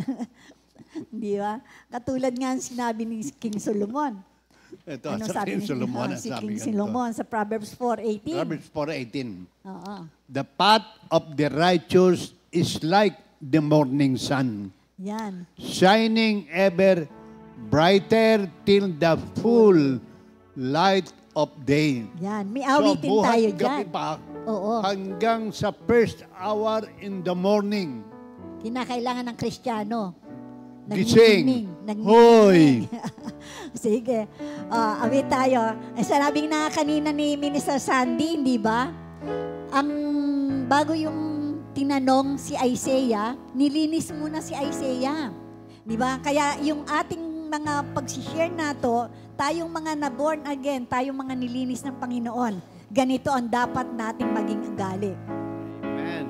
Di ba? Katulad nga ang sinabi ni King Solomon. Ito, Ano sa sabi King ni Solomon, si sabi King ganito. Solomon sa Proverbs 4:18? Proverbs 4:18. Oo. The path of the righteous is like the morning sun, Yan. shining ever brighter till the full light of day. Yan. May awitin tayo buhat gabi dyan. pa, Oo. hanggang sa first hour in the morning. Kinakailangan ng Kristiyano. Gising. Nagniningning. Hoy! Sige. Awit tayo. Ang sarabing na kanina ni Minister Sandy, hindi ba? Bago yung tinanong si Isaiah, nilinis muna si Isaiah. Di ba? Kaya yung ating mga pagsishare na to, tayong mga na-born again, tayong mga nilinis ng Panginoon, ganito ang dapat nating maging ugali. Amen.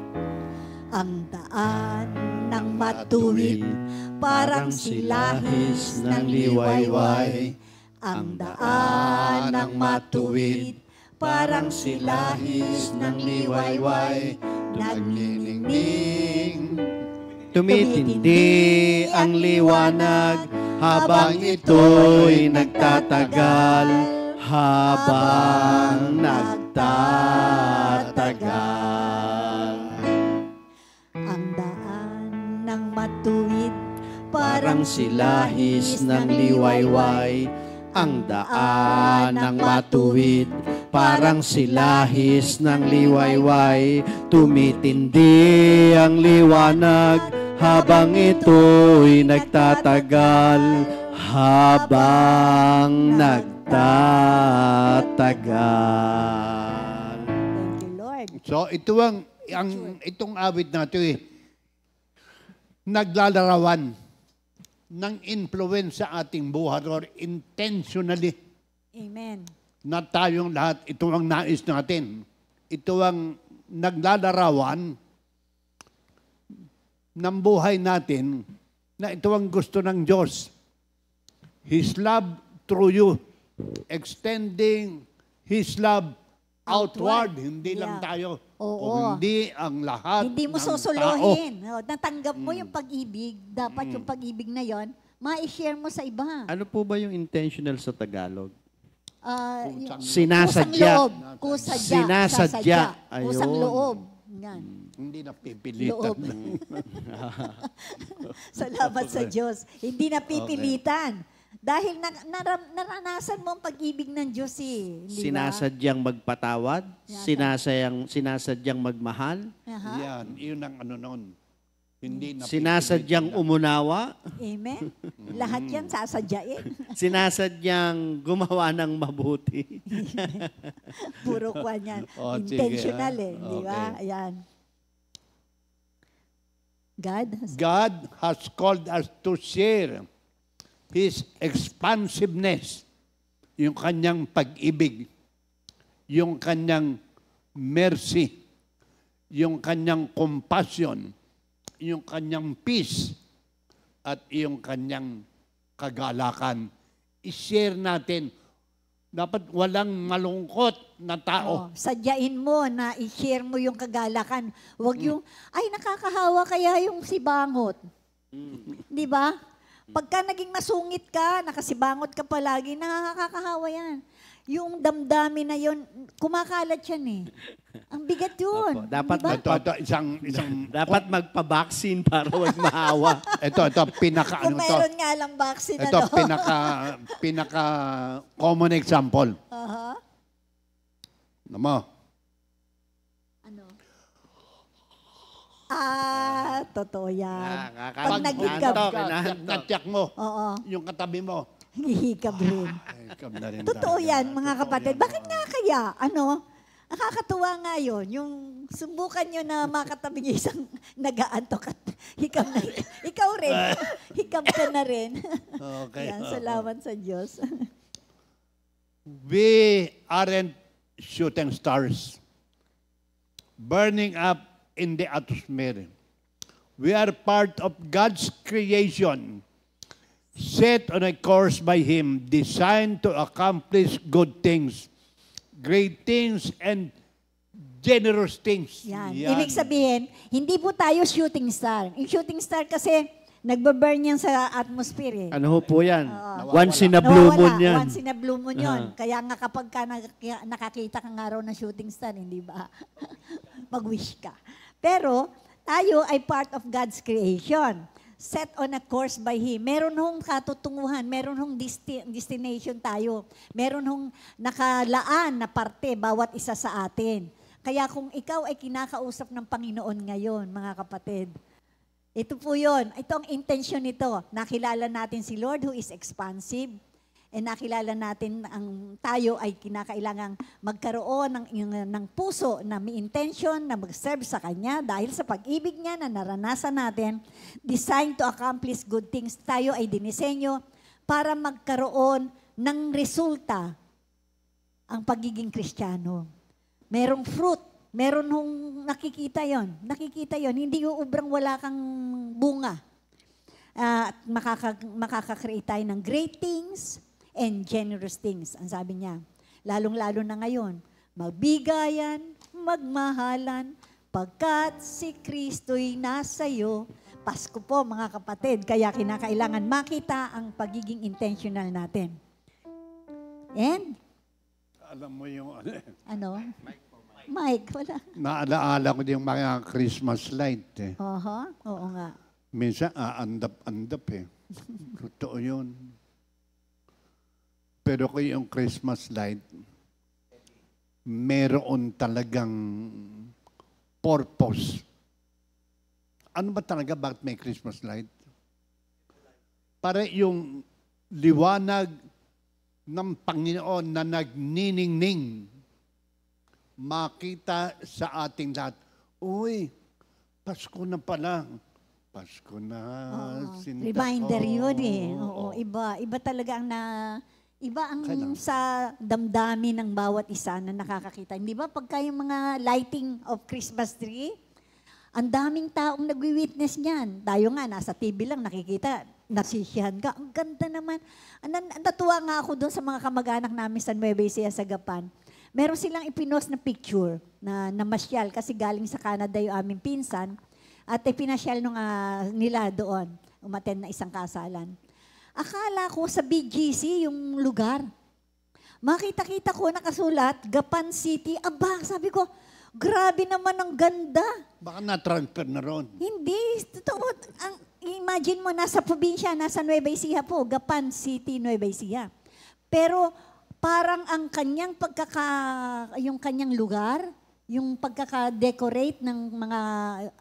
Ang daan ng matuwid, parang silahis ng liwayway. Ang daan ng matuwid, parang silahis ng liwayway. Nagniningning, Tumitindi ang liwanag habang ito'y nagtatagal, habang nagtatagal. ang daan ng matuwid, Parang silahis ng liwayway, ang daan ng matuwid. Parang silahis ng liwayway, tumitindi ang liwanag habang ito'y nagtatagal, habang nagtatagal. Thank you, Lord. So itong awit natin naglalarawan ng influence sa ating buhay or intentionally Amen. na tayong lahat, ito ang nais natin. Ito ang naglalarawan ng buhay natin na ito ang gusto ng Diyos. His love through you, extending His love outward. Hindi lang tayo. Oo. O hindi ang lahat Hindi mo ng susuluhin. tao. Natanggap mo yung pag-ibig. Dapat yung pag-ibig na yon, ma-share mo sa iba. Ano po ba yung intentional sa Tagalog? Yung Sinasadya. Kusadya. Sinasadya. Kusang Ayun. loob. Yan. Hindi na pipilitan. Loob. Salamat sa Diyos. Hindi na pipilitan. Dahil naranasan mo ang pag-ibig ng Diyos eh. Hindi ba? Sinasadyang magpatawad, sinasadyang magmahal, Aha. Yan, yun ang ano nun. Hindi na sinasadyang umunawa, Amen. Lahat yan sasadyain. sinasadyang gumawa ng mabuti. Puro kwan yan. Oh, sige, Intentional ah. eh. Di ba? Okay. Ayan. God has God has called us to share His expansiveness, yung kanyang pag-ibig, yung kanyang mercy, yung kanyang compassion, yung kanyang peace, at yung kanyang kagalakan. I-share natin. Dapat walang malungkot na tao. sadyain mo na i-share mo yung kagalakan. Huwag yung, ay nakakahawa kaya yung sibangot. Di ba? Pagka naging masungit ka, nakasibangot ka palagi, nakakahawa yan. Yung damdamin na yun, kumakalat yan eh. Ang bigat yun. Opo, dapat di ba? Ito, isang Dapat magpa-vaccine para wag maawa. ito, pinaka Kung ano to. meron nga lang vaccine, Ito, ano. pinaka common example. Aha. Ano mo? Ano? Totoo yan. Pag Pag naghikab, Natyak mo, oo, yung katabi mo. hihikab rin. Ay, hikab na rin Totoo tayo. yan, mga Totoo kapatid. yan, Bakit oo. nga kaya? Nakakatuwa nga yun. Yung subukan nyo na makatabi niyo isang nag-aantok at hikab na. Ikaw rin. Hikab ka na rin. Okay. Yan, salamat sa Diyos. We aren't shooting stars burning up in the atmosphere. We are part of God's creation, set on a course by Him, designed to accomplish good things, great things, and generous things. Yan. Ibig sabihin, hindi po tayo shooting star. Yung shooting star kasi, nagbaburn yan sa atmosphere eh. Ano ho po yan? Once in a blue moon yan. Once in a blue moon yun. Kaya nga kapag ka nakakita ka nga raw ng shooting star, hindi ba? Mag-wish ka. Pero, tayo ay part of God's creation. Set on a course by Him. Meron hong katutunguhan, meron hong destination tayo. Meron hong nakalaan na parte bawat isa sa atin. Kaya kung ikaw ay kinakausap ng Panginoon ngayon, mga kapatid, ito po yun. Ito ang intention nito. Nakilala natin si Lord who is expansive. And nakilala natin ang tayo ay kinakailangang magkaroon ng puso na may intention na mag-serve sa Kanya dahil sa pag-ibig niya na naranasan natin, designed to accomplish good things. Tayo ay dinisenyo para magkaroon ng resulta ang pagiging Kristiyano. Merong fruit. Meron hong nakikita yon. Nakikita yon. Hindi ubrang wala kang bunga. Makaka-create tayo ng great things and generous things. Ang sabi niya. Lalong-lalo na ngayon. Magbigayan, magmahalan, pagkat si Kristo'y nasa iyo. Pasko po mga kapatid. Kaya kinakailangan makita ang pagiging intentional natin. And? Alam mo yung Ano? Mike, wala. naalaala ko yung mga Christmas light eh. Oo nga. Minsan, aandap-andap eh. Totoo yun. Pero kung yung Christmas light, meron talagang purpose. Ano ba talaga bakit may Christmas light? Para yung liwanag ng Panginoon na nagniningning, makita sa ating lahat, uy, Pasko na pala. Pasko na. Sinta Reminder ko. yun eh. Oo, iba. Iba talaga ang Iba ang Kailangan. sa damdamin ng bawat isa na nakakakita. Hindi ba pagka yung mga lighting of Christmas tree, ang daming taong nagwi-witness niyan. Tayo nga, nasa TV lang nakikita, nasisiyahan ka. Ang ganda naman. Natuwa nga ako doon sa mga kamag-anak namin sa Nueva Ecija sa Gapan. Meron silang ipinost na picture na namasyal kasi galing sa Canada yung aming pinsan at ipinasyal nila doon. Umattend na isang kasalan. Akala ko sa BGC yung lugar. Makita-kita ko nakasulat, Gapan City. Aba, sabi ko, grabe naman ang ganda. Baka na-transfer na ron. Hindi, totoo. Imagine mo, nasa probinsya, nasa Nueva Ecija po, Gapan City, Nueva Ecija. Pero parang ang kanyang yung kanyang lugar, yung pagkaka-decorate ng mga,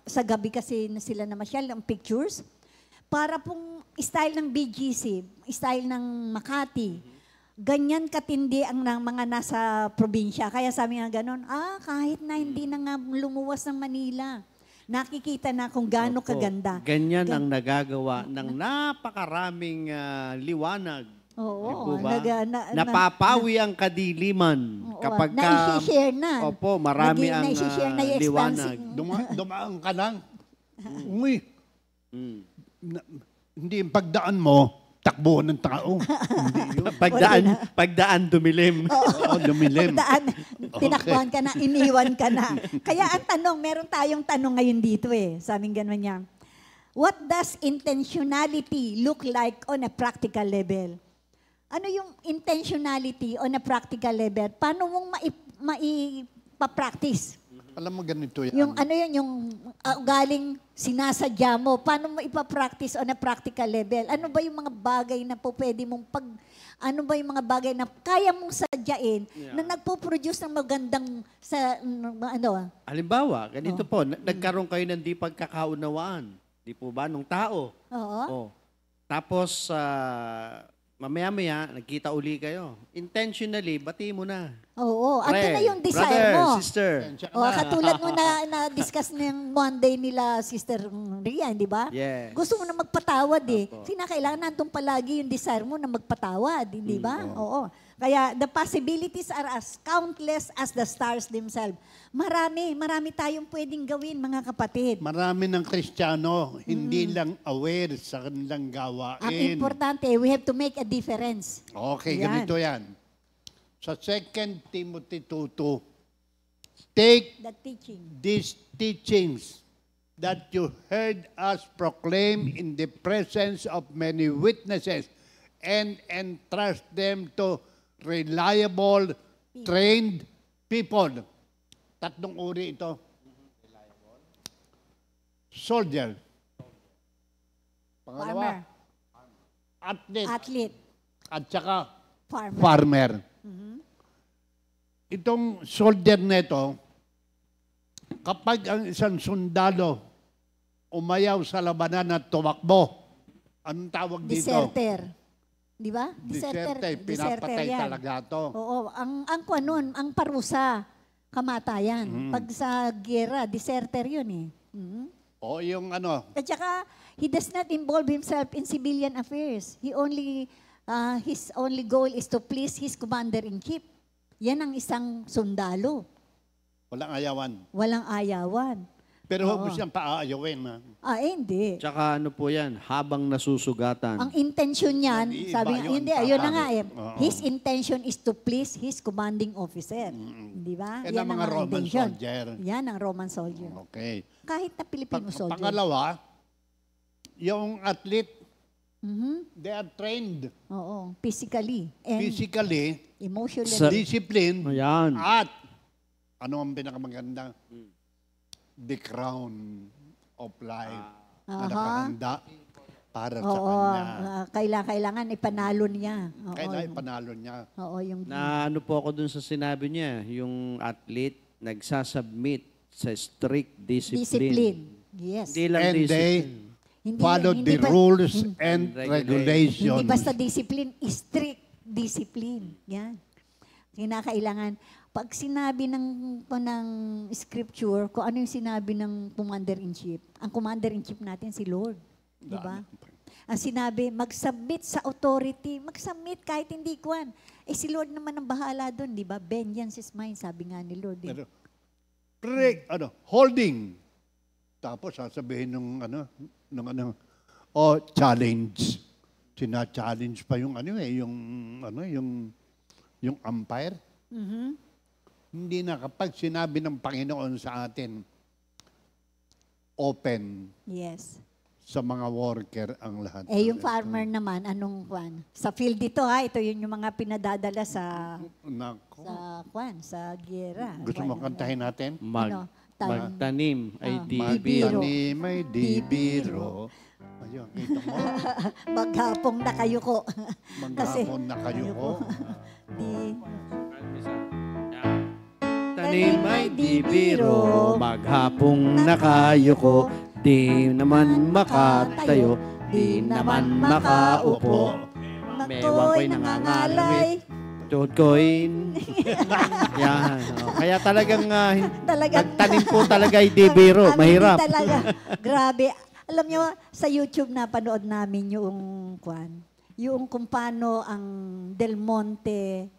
sa gabi kasi na sila namasyal, ang pictures, para pong style ng BGC, style ng Makati. Ganyan katindi ang mga nasa probinsya. Kaya sabi nga ganun, kahit na hindi na nga lumuwas ng Manila, nakikita na kung gaano Opo. kaganda. Ganyan ang nagagawa ng napakaraming liwanag. Oo. Di po ba? Napapawi ang kadiliman kapag na-share na. Opo, marami ang na-share na yung liwanag. Dumaan ka lang. Uy, Mm. hindi yung pagdaan mo, takbo ng tao. Hindi yun. Pagdaan dumilim. Oo, lumilim. Pagdaan, tinakbuhan ka na, iniwan ka na. Kaya ang tanong, meron tayong tanong ngayon dito Sabing gano'n niya. What does intentionality look like on a practical level? Ano yung intentionality on a practical level? Paano mong maipa-practice? Alam mo ganito yan. Yung ano yun, yung galing sinasadya mo, paano mo ipa-practice on a practical level? Ano ba yung mga bagay na po pwede mong ano ba yung mga bagay na kaya mong sadyain na nagpo-produce ng magandang Halimbawa, ganito po, nagkaroon kayo ng di pagkakaunawaan. Di po ba? Nung tao. Oo. Oh. Tapos, mamaya-maya, nagkita uli kayo. Intentionally, bati mo na. Oo. At yun na yung desire brother, mo. sister. Katulad mo na-discuss ng Monday nila, Sister Rian, di ba? Yes. Gusto mo na magpatawad Kailangan nandun palagi yung desire mo na magpatawad, hindi ba? Oo. Kaya the possibilities are as countless as the stars themselves. Marami tayong pwedeng gawin, mga kapatid. Marami ng Kristiyano, hindi lang aware sa kanilang gawain. Ang importante, we have to make a difference. Okay, Yan. ganito yan. Sa 2 Timothy 2:2, take The teaching. these teachings that you heard us proclaim in the presence of many witnesses and entrust them to reliable, trained people. Tatlong uri ito. Soldier. Farmer. Athlete. Athlete. At saka Farmer. farmer. Itong soldier neto, kapag ang isang sundalo umayaw sa labanan at tumakbo, anong tawag dito? Deserter. Di ba? Deserter. Pinapatay yan. talaga to. Oo. Ang kwanon, ang parusa, kamatayan. Pag sa gera, deserter yun O yung ano, At saka, he does not involve himself in civilian affairs. His only goal is to please his commander-in-chief. Yan ang isang sundalo. walang ayawan. Walang ayawan. Pero huwag mo siyang paaayawin. Hindi. Tsaka ano po yan, habang nasusugatan. Ang intention niyan, Hindi, sabi iba nga, yun, hindi, ayun na nga Oo. His intention is to please his commanding officer. Di ba? Yan ang mga Roman intention. soldier. Yan ang Roman soldier. Okay. Kahit na Pilipino soldier. Pangalawa, yung athlete, Mhm. they are trained Oo. Physically and physically, emotionally. disciplined, Ayan. at ano ang pinakamaganda? The crown of life na Aha. nakahanda para sa Oo. kanya. Kailangan ipanalo niya. Oo. Kailangan panalo niya. Oo, yung Na ano po ako dun sa sinabi niya, yung athlete nagsasubmit sa strict discipline. discipline. Yes. Hindi lang And they discipline. follow the rules and regulations. Hindi basta discipline, strict discipline. Yan. Kinakailangan. Pag sinabi ng scripture, kung ano yung sinabi ng commander-in-chief, ang commander-in-chief natin si Lord. Di ba? Ang sinabi, mag-submit sa authority. Mag-submit kahit hindi kwan. Si Lord naman ang bahala doon, di ba? Vengeance is mine, sabi nga ni Lord. Pero, holding. Tapos sasabihin challenge. Sina-challenge pa yung yung umpire. Mhm. Hindi na kapag sinabi ng Panginoon sa atin, open Yes. sa mga worker ang lahat. Yung farmer naman, anong kwan? Sa field dito ito yun yung mga pinadadala sa Nako. sa gera. Gusto mo kantahin natin? Ano? Magtanim ay di Di biro. biro. Magtanim ay di biro. Ayun, kita mo. Maghapong nakayuko. Maghapon na kayo ko. Di, Tanim ay di biro, maghapong nakayuko, di naman makatayo, di naman makaupo. mako'y nangangalay. Tuhod ko'y... Yan. Kaya talagang magtanim po talaga ay di biro. Mahirap. Hindi talaga. Grabe. Alam nyo, sa YouTube napanood namin yung yung kung paano ang Del Monte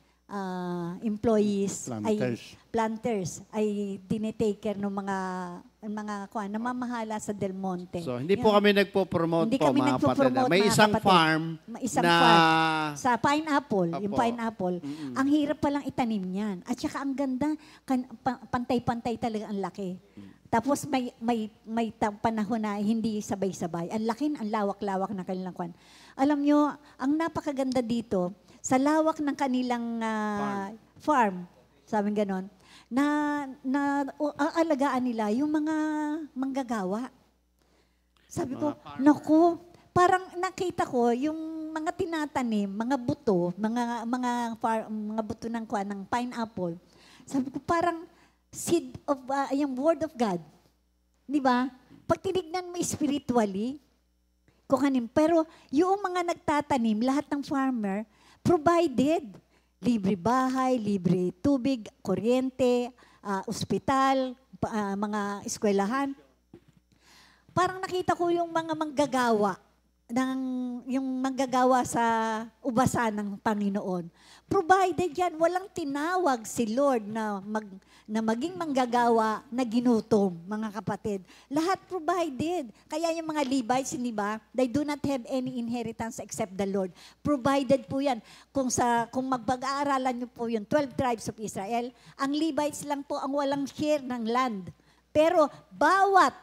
employees planters ay tinitaker ng mga namamahala sa Del Monte. So, hindi po kami nagpo-promote Hindi po, kami mga nagpo-promote, kapatid. May mga isang kapatid. farm May isang na... farm. Sa pineapple, yung Apo. pineapple, ang hirap palang itanim niyan. At saka ang ganda, pantay-pantay talaga ang laki. Tapos may panahon na hindi sabay-sabay. Ang laki, ang lawak-lawak na kanilang kwan. Alam nyo, ang napakaganda dito, sa lawak ng kanilang farm, sabi ganon, na aalagaan nila yung mga manggagawa. Sabi ko, naku, parang nakita ko yung mga tinatanim, mga buto, mga buto ng pineapple. Sabi ko, parang seed of yung word of God. Di ba? Pag tinignan mo spiritually, kukanin. Pero yung mga nagtatanim, lahat ng farmer, provided. Libre bahay, libre tubig, kuryente, ospital, mga eskwelahan. Parang nakita ko yung mga manggagawa, yung manggagawa sa ubasan ng Panginoon. Provided yan, walang tinawag si Lord na maging manggagawa na ginutom, mga kapatid. Lahat provided. Kaya yung mga Levites, hindi ba? They do not have any inheritance except the Lord. Provided po yan. Kung magpag-aaralan nyo po yung 12 tribes of Israel, ang Levites lang po ang walang share ng land. Pero bawat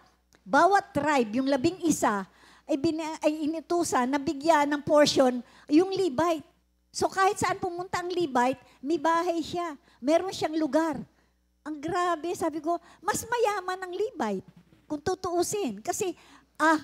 tribe, yung 11, ay inutusan na bigyan ng portion yung Levite. So kahit saan pumunta ang Levite, may bahay siya. Meron siyang lugar. Ang grabe, sabi ko, mas mayaman ang Levite kung tutuusin. Kasi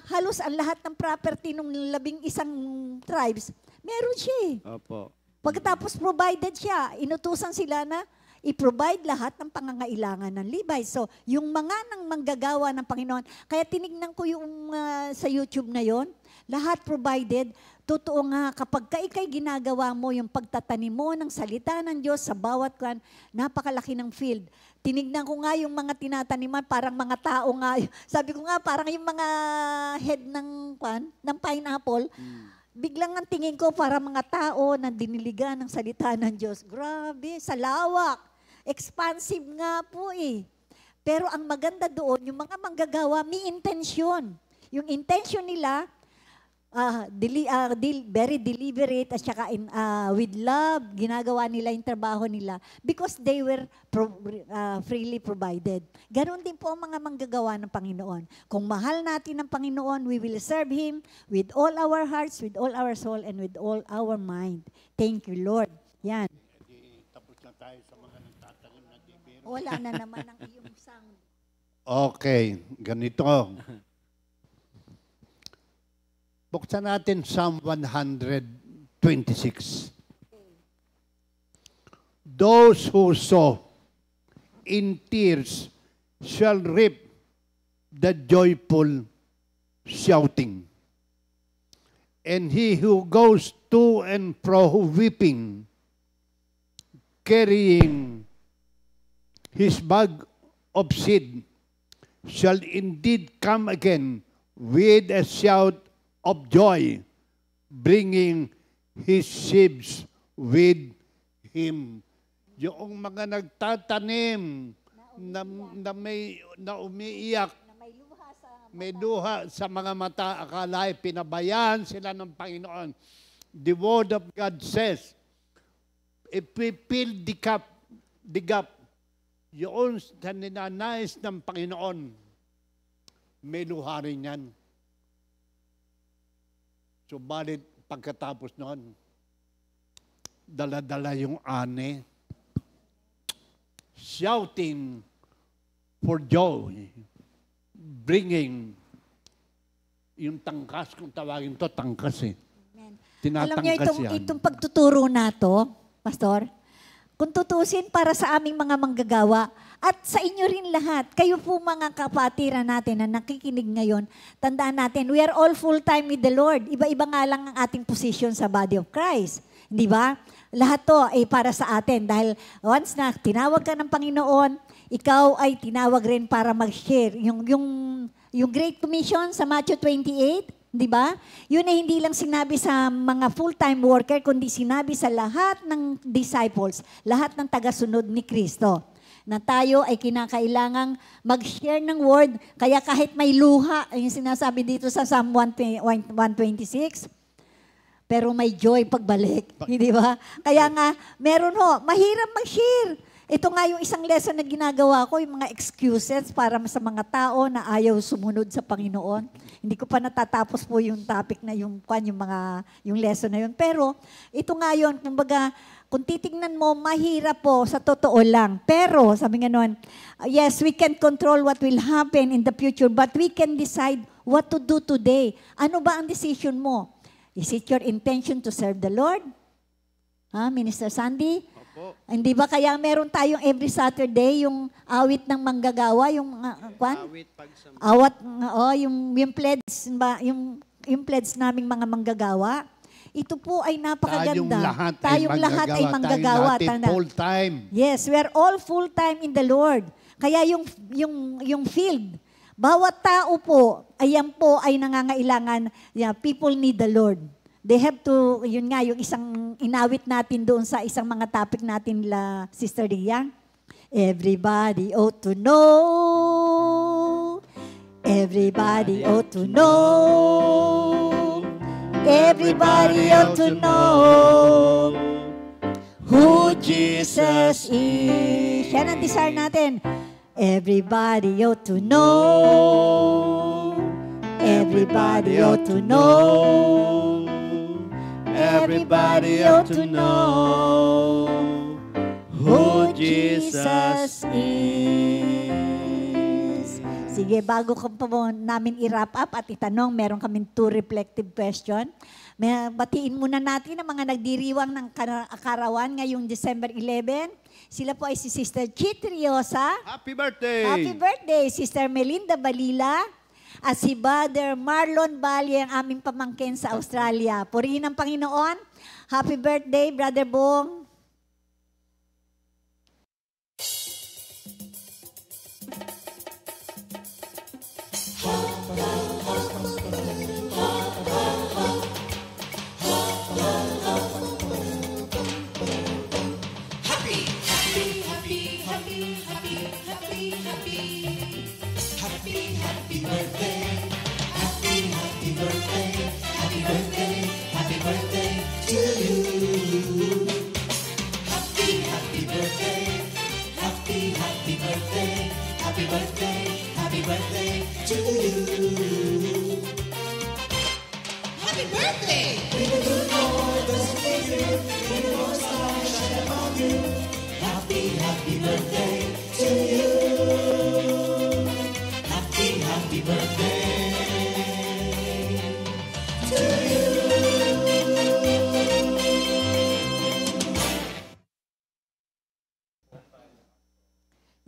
halos ang lahat ng property ng 11 tribes, meron siya eh. Opo. Pagkatapos provided siya, inutusan sila na i-provide lahat ng pangangailangan ng Levite. So, yung mga nang manggagawa ng Panginoon, kaya tinignan ko yung sa YouTube na yon, lahat provided. Totoo nga, kapag ikay ginagawa mo yung pagtatanim mo ng salita ng Diyos sa bawat napakalaki ng field. Tinignan ko nga yung mga tinataniman, parang mga tao nga. Sabi ko nga, parang yung mga head ng pineapple, biglang ang tingin ko para mga tao na diniligan ng salita ng Diyos. Grabe, sa lawak. Expansive nga po eh. Pero ang maganda doon, yung mga manggagawa, may intensyon. Yung intention nila, very deliberate at saka with love, ginagawa nila yung trabaho nila because they were freely provided. Ganon din po ang mga manggagawa ng Panginoon. Kung mahal natin ang Panginoon, we will serve Him with all our hearts, with all our soul, and with all our mind. Thank you, Lord. Yan. Tapos na tayo sa mga nagtatanim na di biro. Wala na naman ang iyong sound. Okay, ganito. Buksan natin Psalm 126. Those who sow in tears shall reap the joyful shouting. And he who goes to and fro weeping, carrying his bag of seed, shall indeed come again with a shout of joy, bringing his sheaves with him. Yung mga nagtatanim na umiiyak, may luha sa mga mata, akala pinabayaan sila ng Panginoon. The Word of God says, if we fill the gap, yun sa ninanais ng Panginoon, may luha rin yan. Subalit, pagkatapos noon, dala-dala yung ani, shouting for joy, bringing yung tangkas, kung tawagin to, tangkas eh. Alam niyo, Tinatangkas yan. itong pagtuturo na to, Pastor, kung tutusin para sa aming mga manggagawa, at sa inyo rin lahat, kayo po mga kapatiran natin na nakikinig ngayon, tandaan natin, we are all full-time with the Lord. Iba-iba nga lang ang ating position sa body of Christ. Di ba? Lahat to ay para sa atin dahil once na tinawag ka ng Panginoon, ikaw ay tinawag rin para mag-share. Yung Great Commission sa Matthew 28, di ba? Yun ay hindi lang sinabi sa mga full-time worker, kundi sinabi sa lahat ng disciples, lahat ng tagasunod ni Kristo, na tayo ay kinakailangang mag-share ng word. Kaya kahit may luha, yung sinasabi dito sa Psalm 126, pero may joy pagbalik. Di ba? Kaya nga, meron mahirap mag-share. Ito nga yung isang lesson na ginagawa ko, yung mga excuses para sa mga tao na ayaw sumunod sa Panginoon. Hindi ko pa natatapos po yung topic na yung lesson na yun. Pero ito nga yun, kumbaga, kung titignan mo, mahirap po sa totoo lang. Pero, sabi nga nun, yes, we can control what will happen in the future, but we can decide what to do today. Ano ba ang decision mo? Is it your intention to serve the Lord? Minister Sandy? Opo. Hindi ba kaya meron tayong every Saturday yung awit ng manggagawa, yung Awit pagsamba. yung pledge ba, yung pledge naming mga manggagawa. Ito po ay napakaganda. Tayong lahat ay manggagawa. Tanda. Full time. Yes, we are all full time in the Lord. Kaya yung field, bawat tao po, ayan po ay nangangailangan, people need the Lord. They have to, yun nga, yung isang inawit natin doon sa isang mga topic natin la Sister Ria. Everybody ought to know. Everybody ought to know. Everybody ought to know who Jesus is. Yan ang desire natin. Everybody ought to know. Everybody ought to know. Everybody ought to know who Jesus is. Sige, bago ko po namin i-wrap up at itanong, meron kaming 2 reflective question. Batiin muna natin ang mga nagdiriwang ng karawan ngayong December 11. Sila po ay si Sister Chit Riosa. Happy birthday! Happy birthday, Sister Melinda Balila. At si Brother Marlon Bali, ang aming pamangkin sa Australia. Purihin ang Panginoon. Happy birthday, Brother Bong.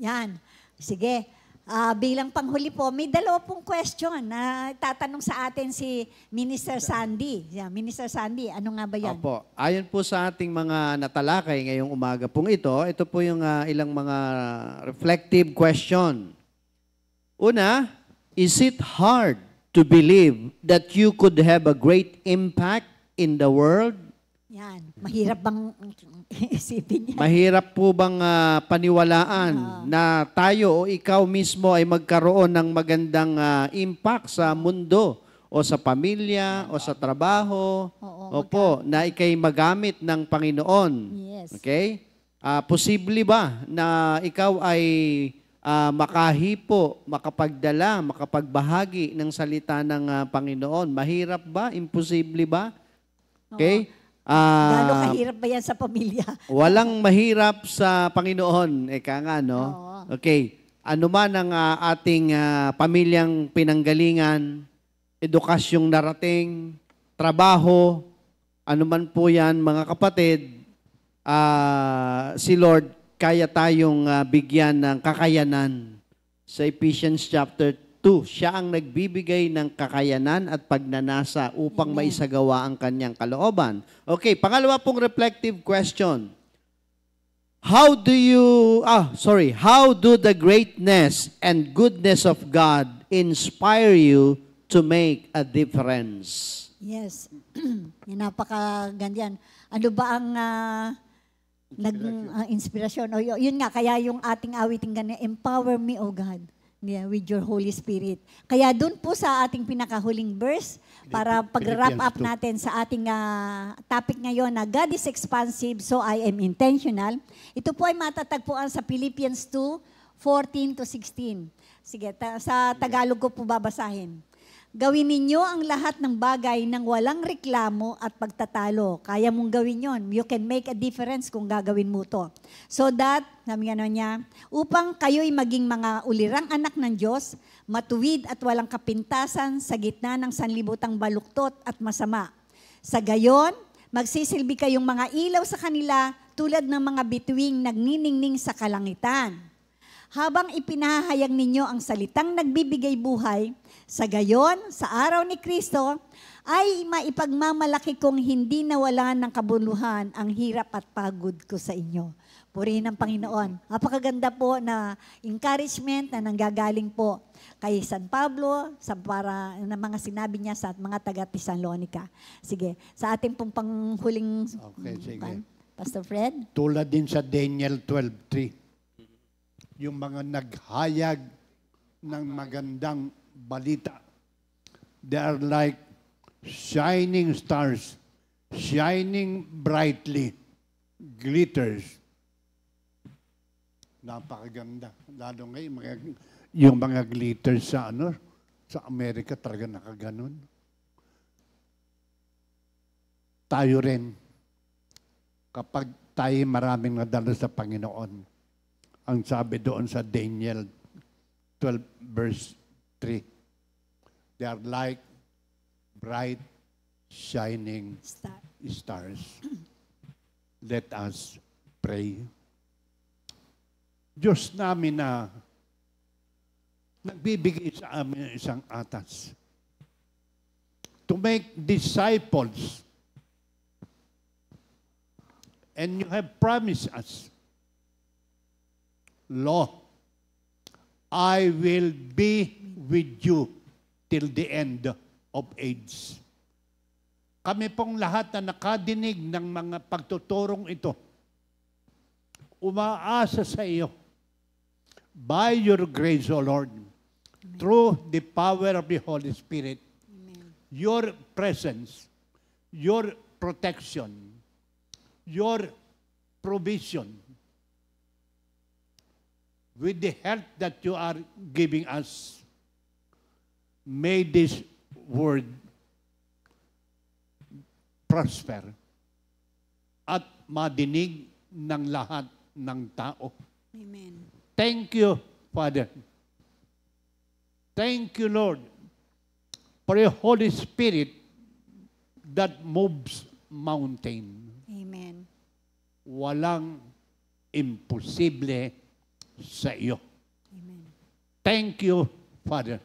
Yan. Sige. Bilang panghuli po, may 2 question na tatanong sa atin si Minister Sandy. Yeah, Minister Sandy, ano nga ba yan? Opo. Ayon po sa ating mga natalakay ngayong umaga pong ito po yung ilang mga reflective question. Una, is it hard to believe that you could have a great impact in the world? Yan. Mahirap bang isipin yan? Mahirap po bang paniwalaan na tayo o ikaw mismo ay magkaroon ng magandang impact sa mundo o sa pamilya o sa trabaho? Oo, Opo, na ikay magamit ng Panginoon. Yes. Okay? Posible ba na ikaw ay makahipo, makapagdala, makapagbahagi ng salita ng Panginoon? Mahirap ba? Imposible ba? Okay? Gano'ng kahirap ba yan sa pamilya? Walang mahirap sa Panginoon. Eka nga, no? Oo. Okay. Ano man ang ating pamilyang pinanggalingan, edukasyong narating, trabaho, ano man po yan, mga kapatid, si Lord, kaya tayong bigyan ng kakayanan. Sa Ephesians chapter 2, siya ang nagbibigay ng kakayanan at pagnanasa upang maisagawa ang kanyang kalooban. Okay, pangalawa pong reflective question. How do the greatness and goodness of God inspire you to make a difference? Yes. Yan, napakaganda yan. Ano ba ang inspirasyon? O, yun nga, kaya yung ating awiting ganyan, empower me, O God. Yeah, with your Holy Spirit. Kaya dun po sa ating pinakahuling verse, para pag-wrap up natin sa ating topic ngayon na God is expansive, so I am intentional. Ito po ay matatagpuan sa Philippians 2:14-16. Sige, sa Tagalog ko po babasahin. Gawin ninyo ang lahat ng bagay nang walang reklamo at pagtatalo. Kaya mong gawin yon. You can make a difference kung gagawin mo to. So that, sabi nga niya, upang kayo'y maging mga ulirang anak ng Diyos, matuwid at walang kapintasan sa gitna ng sanlibutang baluktot at masama. Sa gayon, magsisilbi kayong mga ilaw sa kanila tulad ng mga bituing nagniningning sa kalangitan. Habang ipinahayag ninyo ang salitang nagbibigay buhay, sa gayon, sa araw ni Kristo, ay maipagmamalaki kong hindi nawalan ng kabuluhan ang hirap at pagod ko sa inyo. Purihin ang Panginoon. Napakaganda po na encouragement na nanggagaling po kay San Pablo para na mga sinabi niya sa mga taga-Tesalonica. Sige, sa ating pong panghuling Pastor Fred. Tulad din sa Daniel 12:3. Yung mga naghayag ng magandang balita. They are like shining stars, shining brightly, glitters. Napakaganda. Lalo ngayon, yung mga glitters sa sa Amerika talaga nakaganon. Tayo rin, kapag tayo maraming nadalo sa Panginoon, ang sabi doon sa Daniel 12:3, they are like bright, shining stars. Let us pray. Diyos namin na nagbibigay sa amin isang atas to make disciples, and you have promised us, Lord, I will be with you till the end of age. Kami pong lahat na nakadinig ng mga pagtuturong ito, umaasa sa iyo, by your grace, O Lord, through the power of the Holy Spirit, your presence, your protection, your provision, with the help that you are giving us, may this word prosper at madinig ng lahat ng tao. Amen. Thank you, Father. Thank you, Lord, for your Holy Spirit that moves mountain. Amen. Walang imposible sa iyo. Amen. Thank you, Father.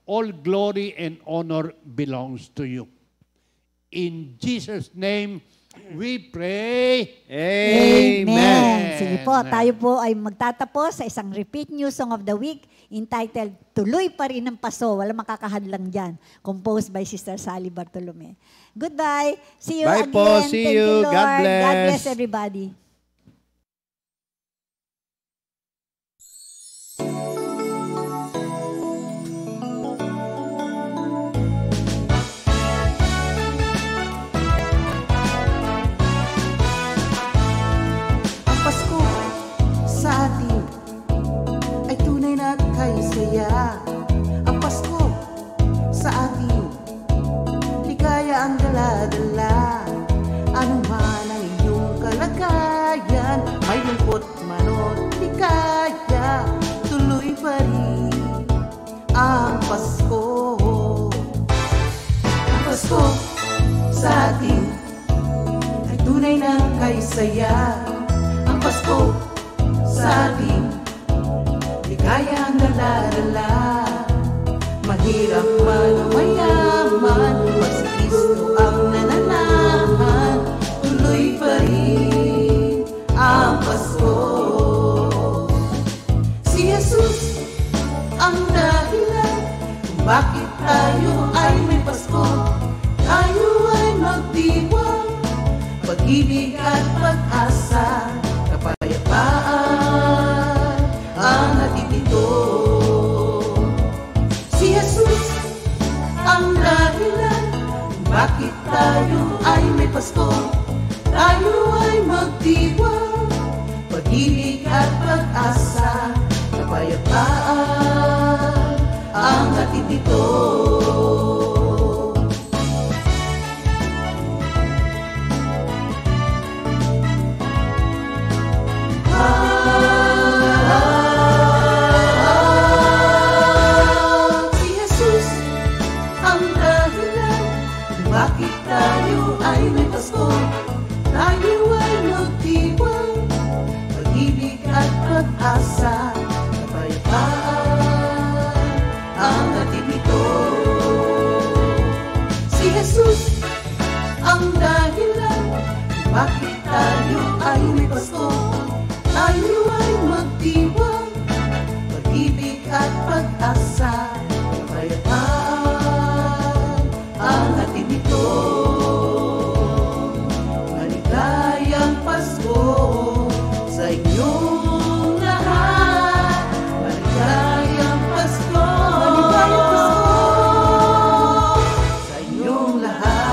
All glory and honor belongs to you. In Jesus' name, we pray. Amen. Sige po, tayo po ay magtatapos sa isang repeat new song of the week entitled Tuloy Pa Rin ang Paso. Wala makakahadlang dyan. Composed by Sister Sally Bartolome. Goodbye. See you Bye again. po. See Thank you. Lord. God bless. God bless everybody. Ang Pasko sa atin ay tunay na kay saya. Ang Pasko sa atin, ligaya ang dala-dala. Ano man ang iyong kalagayan, may lungkot man o ligaya, tuloy pa rin ang Pasko. Ang Pasko sa atin ay tunay na kay saya. Ang Pasko sa atin, ligaya ang dala-dala. Mahirap man o mayaman, pag si Kristo ang nananahan, tuloy pa rin ang Pasko. Si Jesus ang dahilan kung bakit tayo ay may Pasko. Tayo ay magdiwang, pag-ibig at pag-asa, kapayapaan ang hatid nito. Si Jesus ang dahilan kung bakit tayo ay may Pasko. Tayo ay magdiwang, pag-ibig at pag-asa, kapayapaan ang hatid nito. Si Jesus ang dahilan kung bakit tayo ay may Pasko. Tayo ay magdiwang, pag-ibig at pag-asa, kapayapaan ang hatid nito. Si Jesus ang dahilan kung bakit tayo ay may Pasko. Tayo ay magdiwang, pag-ibig at pag-asa, kapayapaan ang hatid nito. Maligayang Pasko sa inyong lahat. Maligayang Pasko, maligayang Pasko sa inyong lahat.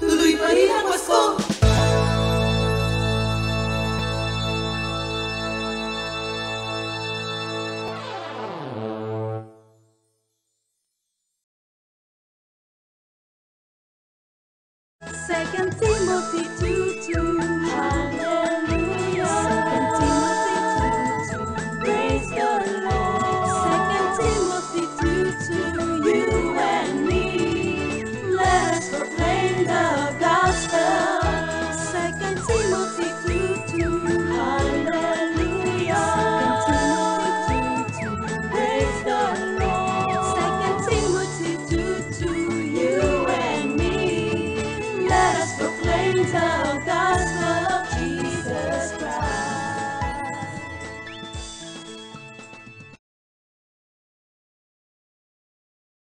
Tuloy pa rin ang Pasko. Second Timothy 2:2.